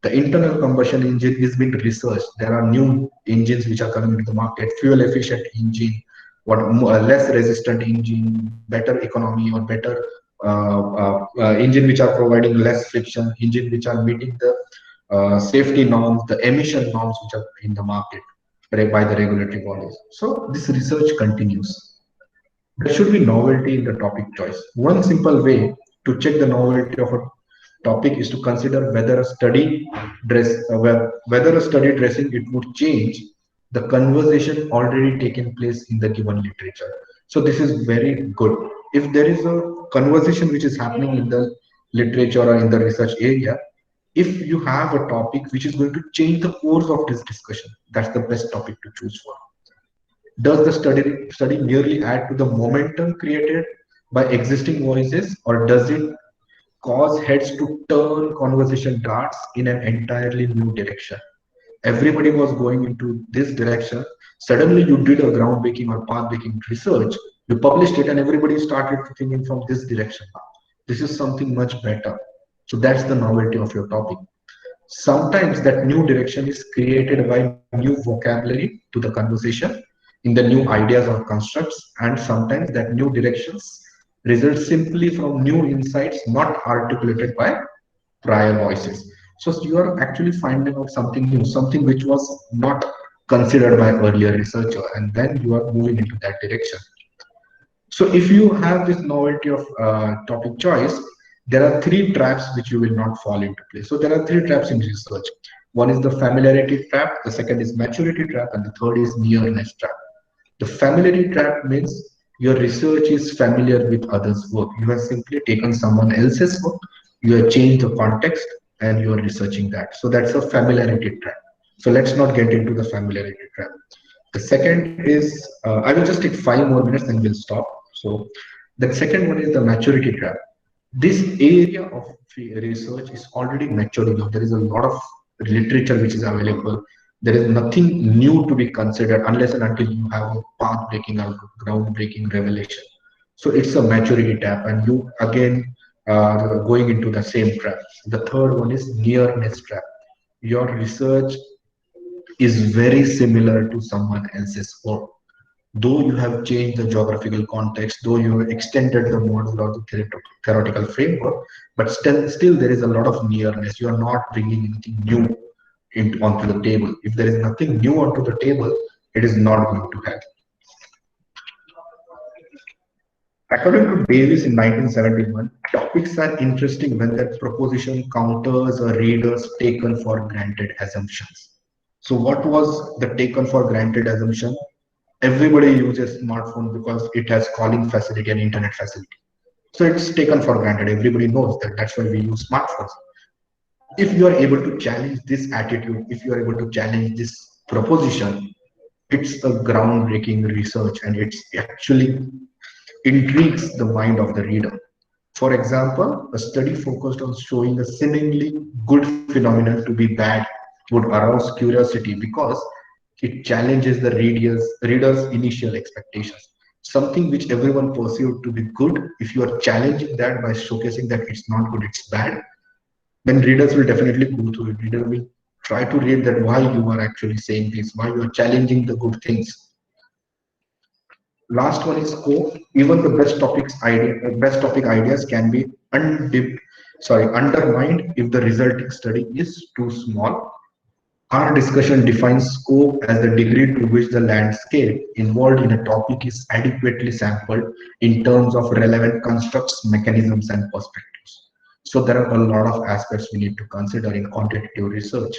the internal combustion engine is being researched. There are new engines which are coming into the market, fuel efficient engine, less resistant engine, better economy, or better engine which are providing less friction, engine which are meeting the safety norms, the emission norms which are in the market by the regulatory bodies. So this research continues. There should be novelty in the topic choice. One simple way to check the novelty of a topic is to consider whether a study dressing it would change the conversation already taken place in the given literature. So this is very good. If there is a conversation which is happening in the literature or in the research area, if you have a topic which is going to change the course of this discussion, that's the best topic to choose for. Does the study merely add to the momentum created by existing voices, or does it cause heads to turn conversation darts in an entirely new direction? Everybody was going into this direction. Suddenly you did a groundbreaking or pathbreaking research, you published it, and everybody started thinking from this direction. This is something much better. So that's the novelty of your topic. Sometimes that new direction is created by new vocabulary to the conversation in the new ideas or constructs, and sometimes that new directions result simply from new insights not articulated by prior voices. So you are actually finding out something new, something which was not considered by earlier researcher, and then you are moving into that direction. So if you have this novelty of topic choice, there are three traps which you will not fall into place. So there are three traps in research. One is the familiarity trap, the second is maturity trap, and the third is nearness trap. The familiarity trap means your research is familiar with others' work. You have simply taken someone else's work, you have changed the context, and you are researching that. So that's a familiarity trap. So let's not get into the familiarity trap. The second is, I will just take 5 more minutes and we'll stop. So the second one is the maturity trap. This area of research is already matured enough. There is a lot of literature which is available. There is nothing new to be considered unless and until you have a path-breaking or groundbreaking revelation. So it's a maturity tap, and you again are going into the same trap. The third one is nearness trap. Your research is very similar to someone else's work. Though you have changed the geographical context, though you have extended the model or the theoretical framework, but still there is a lot of nearness. You are not bringing anything new onto the table. If there is nothing new onto the table, it is not going to happen. According to Davis in 1971, topics are interesting when their proposition counters a reader's taken for granted assumptions. So what was the taken for granted assumption? Everybody uses smartphone because it has calling facility and internet facility. So it's taken for granted. Everybody knows that. That's why we use smartphones. If you are able to challenge this attitude, if you are able to challenge this proposition, it's a groundbreaking research and it's actually intrigues the mind of the reader. For example, a study focused on showing a seemingly good phenomenon to be bad would arouse curiosity because it challenges the reader's initial expectations. Something which everyone perceived to be good, if you are challenging that by showcasing that it's not good, it's bad, then readers will definitely go through it. Reader will try to read that why you are actually saying this, why you are challenging the good things. Last one is scope. Even the best topic ideas can be undermined if the resulting study is too small. Our discussion defines scope as the degree to which the landscape involved in a topic is adequately sampled in terms of relevant constructs, mechanisms, and perspectives. So there are a lot of aspects we need to consider in quantitative research.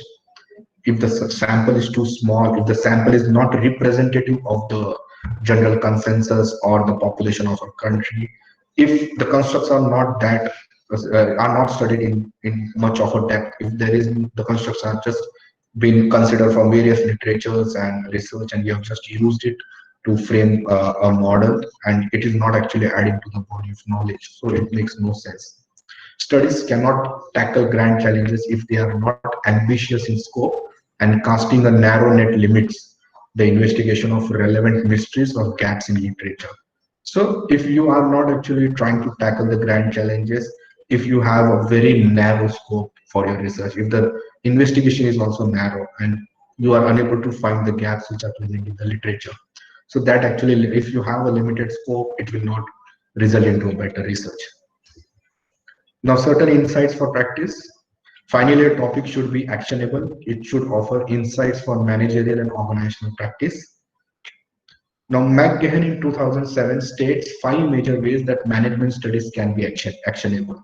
If the sample is too small, if the sample is not representative of the general consensus or the population of a country, if the constructs are not are not studied in much of a depth, if there is the constructs are just been considered from various literatures and research and you have just used it to frame a model and it is not actually adding to the body of knowledge, so it makes no sense. Studies cannot tackle grand challenges if they are not ambitious in scope, and casting a narrow net limits the investigation of relevant mysteries or gaps in literature. So if you are not actually trying to tackle the grand challenges, if you have a very narrow scope for your research, if the investigation is also narrow and you are unable to find the gaps which are present in the literature, so that actually, if you have a limited scope, it will not result into a better research. Now, certain insights for practice. Finally, a topic should be actionable. It should offer insights for managerial and organizational practice. Now, McGahan in 2007 states 5 major ways that management studies can be actionable.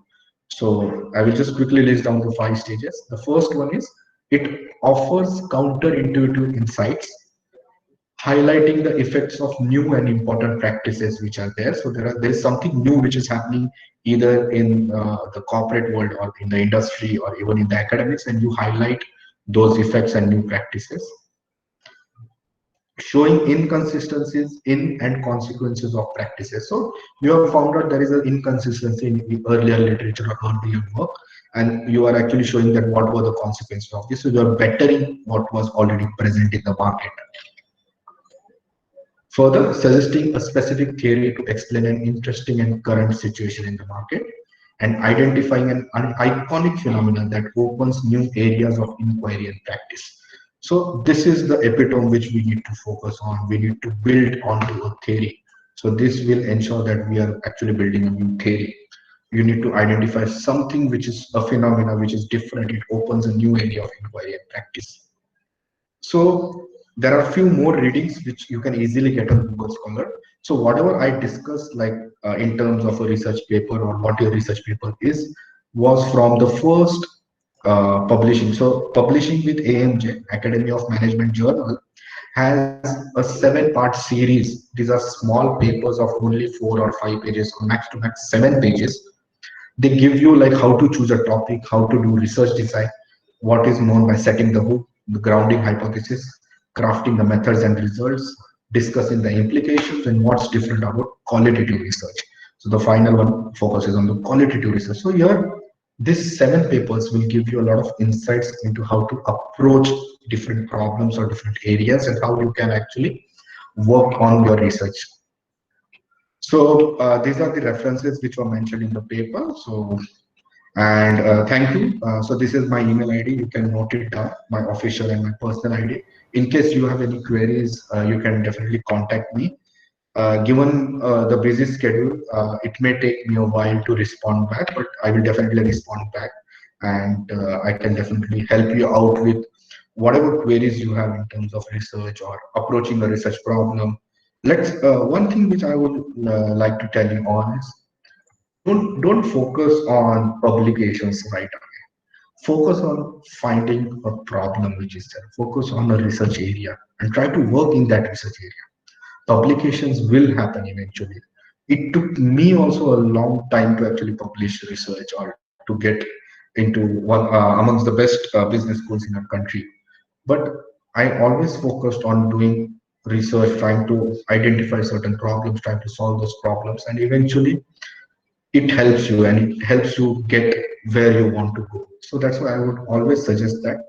So I will just quickly list down the 5 stages. The first one is it offers counterintuitive insights, highlighting the effects of new and important practices which are there. So there is something new which is happening either in the corporate world or in the industry or even in the academics, and you highlight those effects and new practices. Showing inconsistencies in and consequences of practices. So you have found out there is an inconsistency in the earlier literature or earlier work, and you are actually showing that what were the consequences of this. So you are bettering what was already present in the market. Further, suggesting a specific theory to explain an interesting and current situation in the market, and identifying an iconic phenomenon that opens new areas of inquiry and practice. So this is the epitome which we need to focus on. We need to build onto a theory. So this will ensure that we are actually building a new theory. You need to identify something which is a phenomena which is different. It opens a new area of inquiry and practice. So there are a few more readings which you can easily get on Google Scholar. So whatever I discussed, like in terms of a research paper or what your research paper is, was from the first publishing. So publishing with AMJ, Academy of Management Journal, has a 7-part series. These are small papers of only 4 or 5 pages, or max to max 7 pages. They give you like how to choose a topic, how to do research design, what is known by setting the hook, the grounding hypothesis, crafting the methods and results, discussing the implications, and what's different about qualitative research. So the final one focuses on the qualitative research. So here, these 7 papers will give you a lot of insights into how to approach different problems or different areas and how you can actually work on your research. So these are the references which were mentioned in the paper. So and thank you. So this is my email ID. You can note it down, my official and my personal ID. In case you have any queries, you can definitely contact me. Given the busy schedule, it may take me a while to respond back, but I will definitely respond back, and I can definitely help you out with whatever queries you have in terms of research or approaching a research problem. Let's one thing which I would like to tell you all is don't focus on publications right away. Focus on finding a problem which is there. Focus on a research area and try to work in that research area. Publications will happen eventually. It took me also a long time to actually publish research or to get into one amongst the best business schools in our country. But I always focused on doing research, trying to identify certain problems, trying to solve those problems, and eventually it helps you and it helps you get where you want to go. So that's why I would always suggest that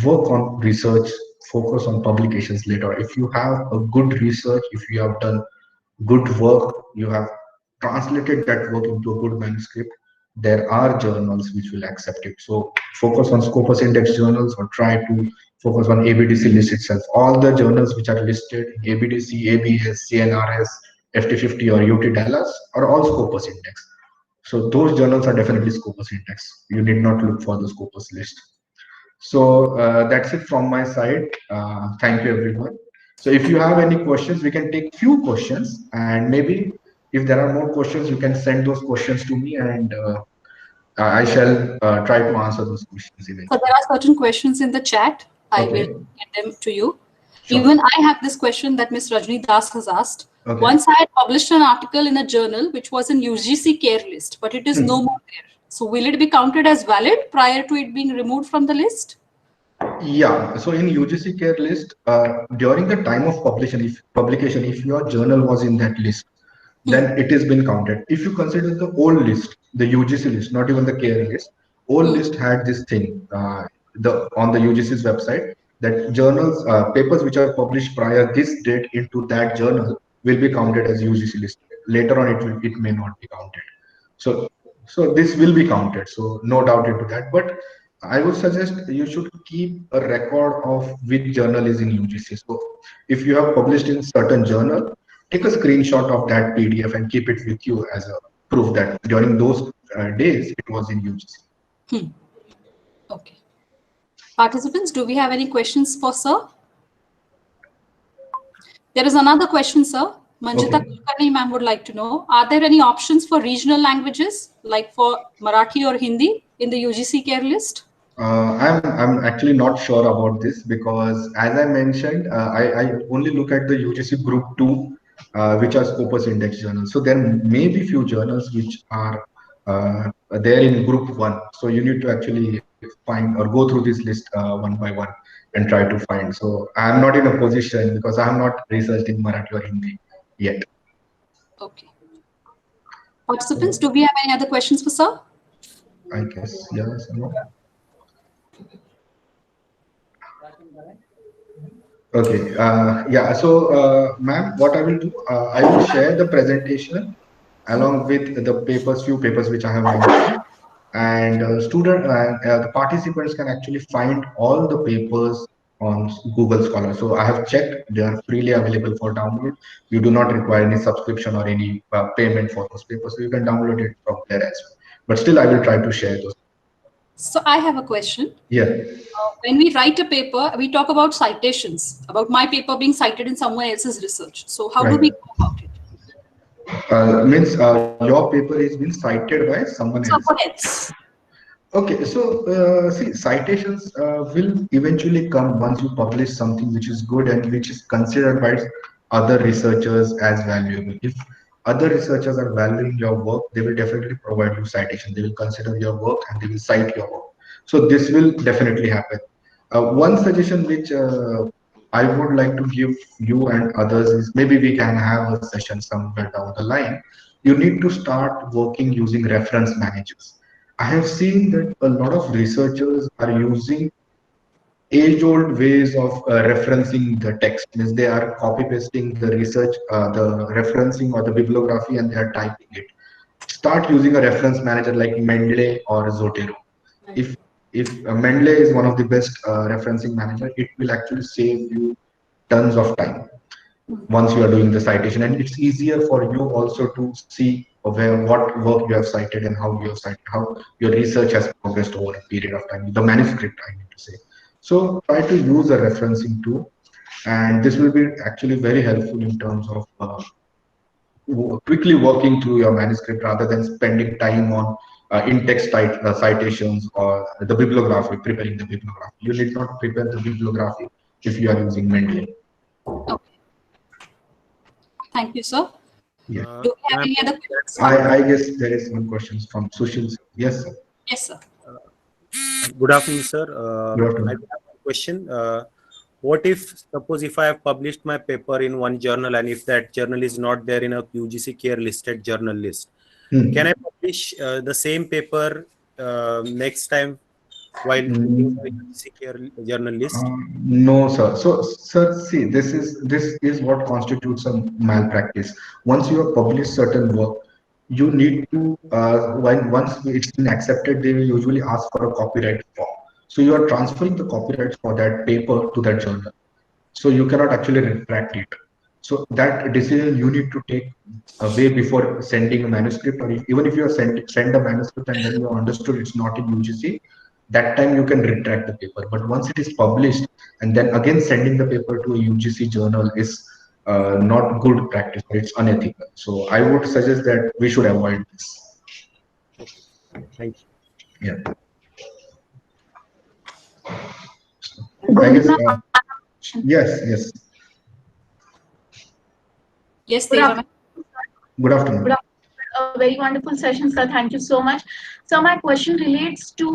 work on research, focus on publications later. If you have a good research, if you have done good work, you have translated that work into a good manuscript, there are journals which will accept it. So focus on Scopus Index journals or try to focus on ABDC list itself. All the journals which are listed in ABDC, ABS, CNRS, FT50 or UT Dallas are all Scopus Index. So those journals are definitely Scopus Index. You need not look for the Scopus list. So that's it from my side. Thank you, everyone. So if you have any questions, we can take few questions, and maybe if there are more questions, you can send those questions to me, and I shall try to answer those questions eventually. So there are certain questions in the chat. I Okay. will get them to you. Sure. Even I have this question that Ms. Rajni Das has asked. Okay. Once I had published an article in a journal which was in UGC care list, but it is no more there. So will it be counted as valid prior to it being removed from the list? Yeah, so in UGC care list, during the time of publication, if your journal was in that list, then it has been counted. If you consider the old list, the UGC list, not even the care list, old list had this thing on the UGC's website that journals, papers which are published prior this date into that journal will be counted as UGC list. Later on, it may not be counted. So this will be counted. So no doubt into that. But I would suggest you should keep a record of which journal is in UGC. So if you have published in certain journal, take a screenshot of that PDF and keep it with you as a proof that during those days it was in UGC. Okay. Participants, do we have any questions for sir? There is another question, sir. Manjita Kulkarni ma'am would like to know, are there any options for regional languages, like for Marathi or Hindi in the UGC care list? I'm actually not sure about this because, as I mentioned, I only look at the UGC Group 2, which are Scopus Index journals. So there may be few journals which are there in Group 1. So you need to actually find or go through this list one by one and try to find. So I'm not in a position because I have not researched in Marathi or Hindi yet. Okay. Participants, do we have any other questions for sir? I guess yes or no. Okay. Yeah. So, ma'am, what I will do, I will share the presentation along with the papers, few papers which I have mentioned, and the participants can actually find all the papers on Google Scholar. So I have checked; they are freely available for download. You do not require any subscription or any payment for those papers, so you can download it from there as well. But still, I will try to share those. So I have a question. Yeah. When we write a paper, we talk about citations, about my paper being cited in someone else's research. So how do we go about it? Means your paper is being cited by someone else. Someone else. Okay, so see, citations will eventually come once you publish something which is good and which is considered by other researchers as valuable. If other researchers are valuing your work, they will definitely provide you citation. They will consider your work and they will cite your work. So this will definitely happen. One suggestion which I would like to give you and others is maybe we can have a session somewhere down the line. you need to start working using reference managers. I have seen that a lot of researchers are using age-old ways of referencing the text. Means they are copy-pasting the research, the referencing or the bibliography, and they are typing it. Start using a reference manager like Mendeley or Zotero. If Mendeley is one of the best referencing manager, it will actually save you tons of time once you are doing the citation, and it's easier for you also to see where what work you have cited and how you have cited, how your research has progressed over a period of time, the manuscript I need to say. So try to use a referencing tool, and this will be actually very helpful in terms of quickly working through your manuscript rather than spending time on in-text citations or the bibliography, preparing the bibliography. You need not prepare the bibliography if you are using Mendeley. Okay. Thank you, sir. Yeah. Do we have any other questions? I guess there is one question from Sushil. Yes, sir. Yes, sir. Good afternoon, sir. Good afternoon. I have a question. What if, suppose if I have published my paper in one journal and if that journal is not there in a UGC CARE listed journal list, can I publish the same paper next time while putting the UGC CARE journal list? No, sir. So, sir, see, this is what constitutes a malpractice. Once you have published certain work, you need to once it's been accepted, they will usually ask for a copyright form. So you are transferring the copyrights for that paper to that journal. So you cannot actually retract it. So that decision you need to take way before sending a manuscript, or even if you have send a manuscript and then you understood it's not in UGC, that time you can retract the paper. But once it is published and then again sending the paper to a UGC journal is not good practice. It's unethical. So I would suggest that we should avoid this. Thank Yeah. you. I guess, yes. Yes, Good Deva. Good afternoon. Good afternoon. A very wonderful session, sir. Thank you so much. So my question relates to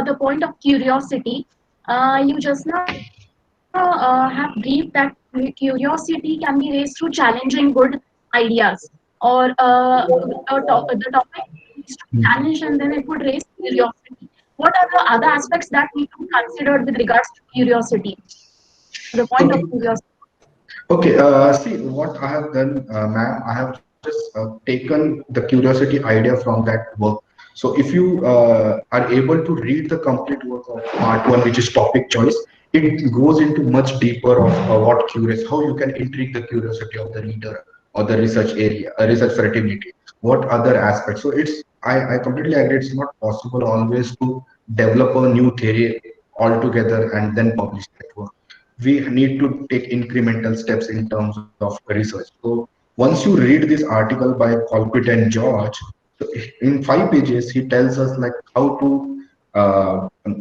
the point of curiosity. You just now have briefed that curiosity can be raised through challenging good ideas, or the topic is to challenge and then it would raise curiosity. What are the other aspects that need to be considered with regards to curiosity? The point of curiosity. Okay, see what I have done, ma'am. I have just taken the curiosity idea from that work. So if you are able to read the complete work of part one, which is topic choice, it goes into much deeper of how you can intrigue the curiosity of the reader or the research area, research fraternity. What other aspects? So I completely agree. It's not possible always to develop a new theory altogether and then publish that work. We need to take incremental steps in terms of research. So once you read this article by Colquitt and George, so in 5 pages, he tells us like how to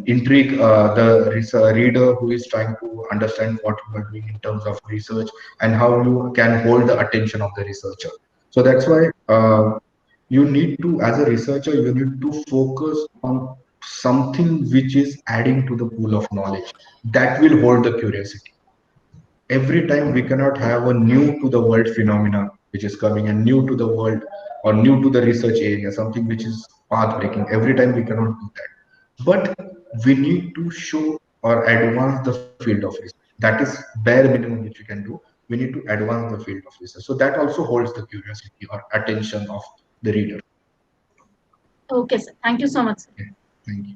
intrigue the reader who is trying to understand what you are doing in terms of research and how you can hold the attention of the researcher. So that's why you need to, as a researcher, you need to focus on something which is adding to the pool of knowledge that will hold the curiosity. Every time we cannot have a new to the world phenomena which is coming and new to the world or new to the research area, something which is path breaking. Every time we cannot do that, but we need to show or advance the field of research. That is bare minimum which we can do. We need to advance the field of research, so that also holds the curiosity or attention of the reader. Okay, sir. Thank you so much, sir. Thank you.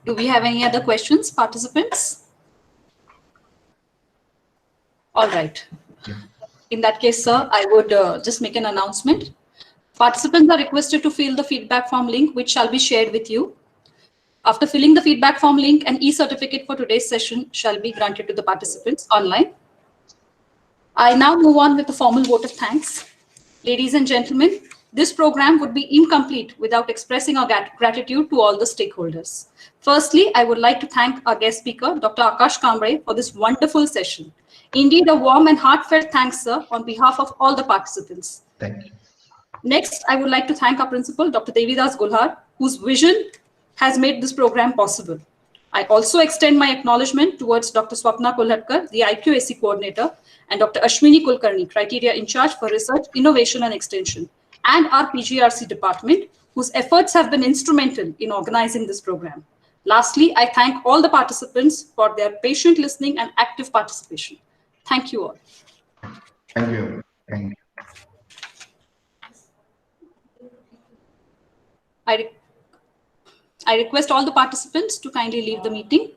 Do we have any other questions, participants? All right. In that case, sir, I would just make an announcement. Participants are requested to fill the feedback form link, which shall be shared with you. After filling the feedback form link, an e-certificate for today's session shall be granted to the participants online. I now move on with the formal vote of thanks. Ladies and gentlemen, this program would be incomplete without expressing our gratitude to all the stakeholders. Firstly, I would like to thank our guest speaker, Dr. Akash Kamble, for this wonderful session. Indeed, a warm and heartfelt thanks, sir, on behalf of all the participants. Thank you. Next, I would like to thank our principal, Dr. Devidas Gulhar, whose vision has made this program possible. I also extend my acknowledgement towards Dr. Swapna Kolhatkar, the IQAC coordinator, and Dr. Ashwini Kulkarni, Criteria in Charge for Research, Innovation and Extension, and our PGRC department, whose efforts have been instrumental in organizing this program. Lastly, I thank all the participants for their patient listening and active participation. Thank you all. Thank you. Thank you. I request all the participants to kindly leave the meeting.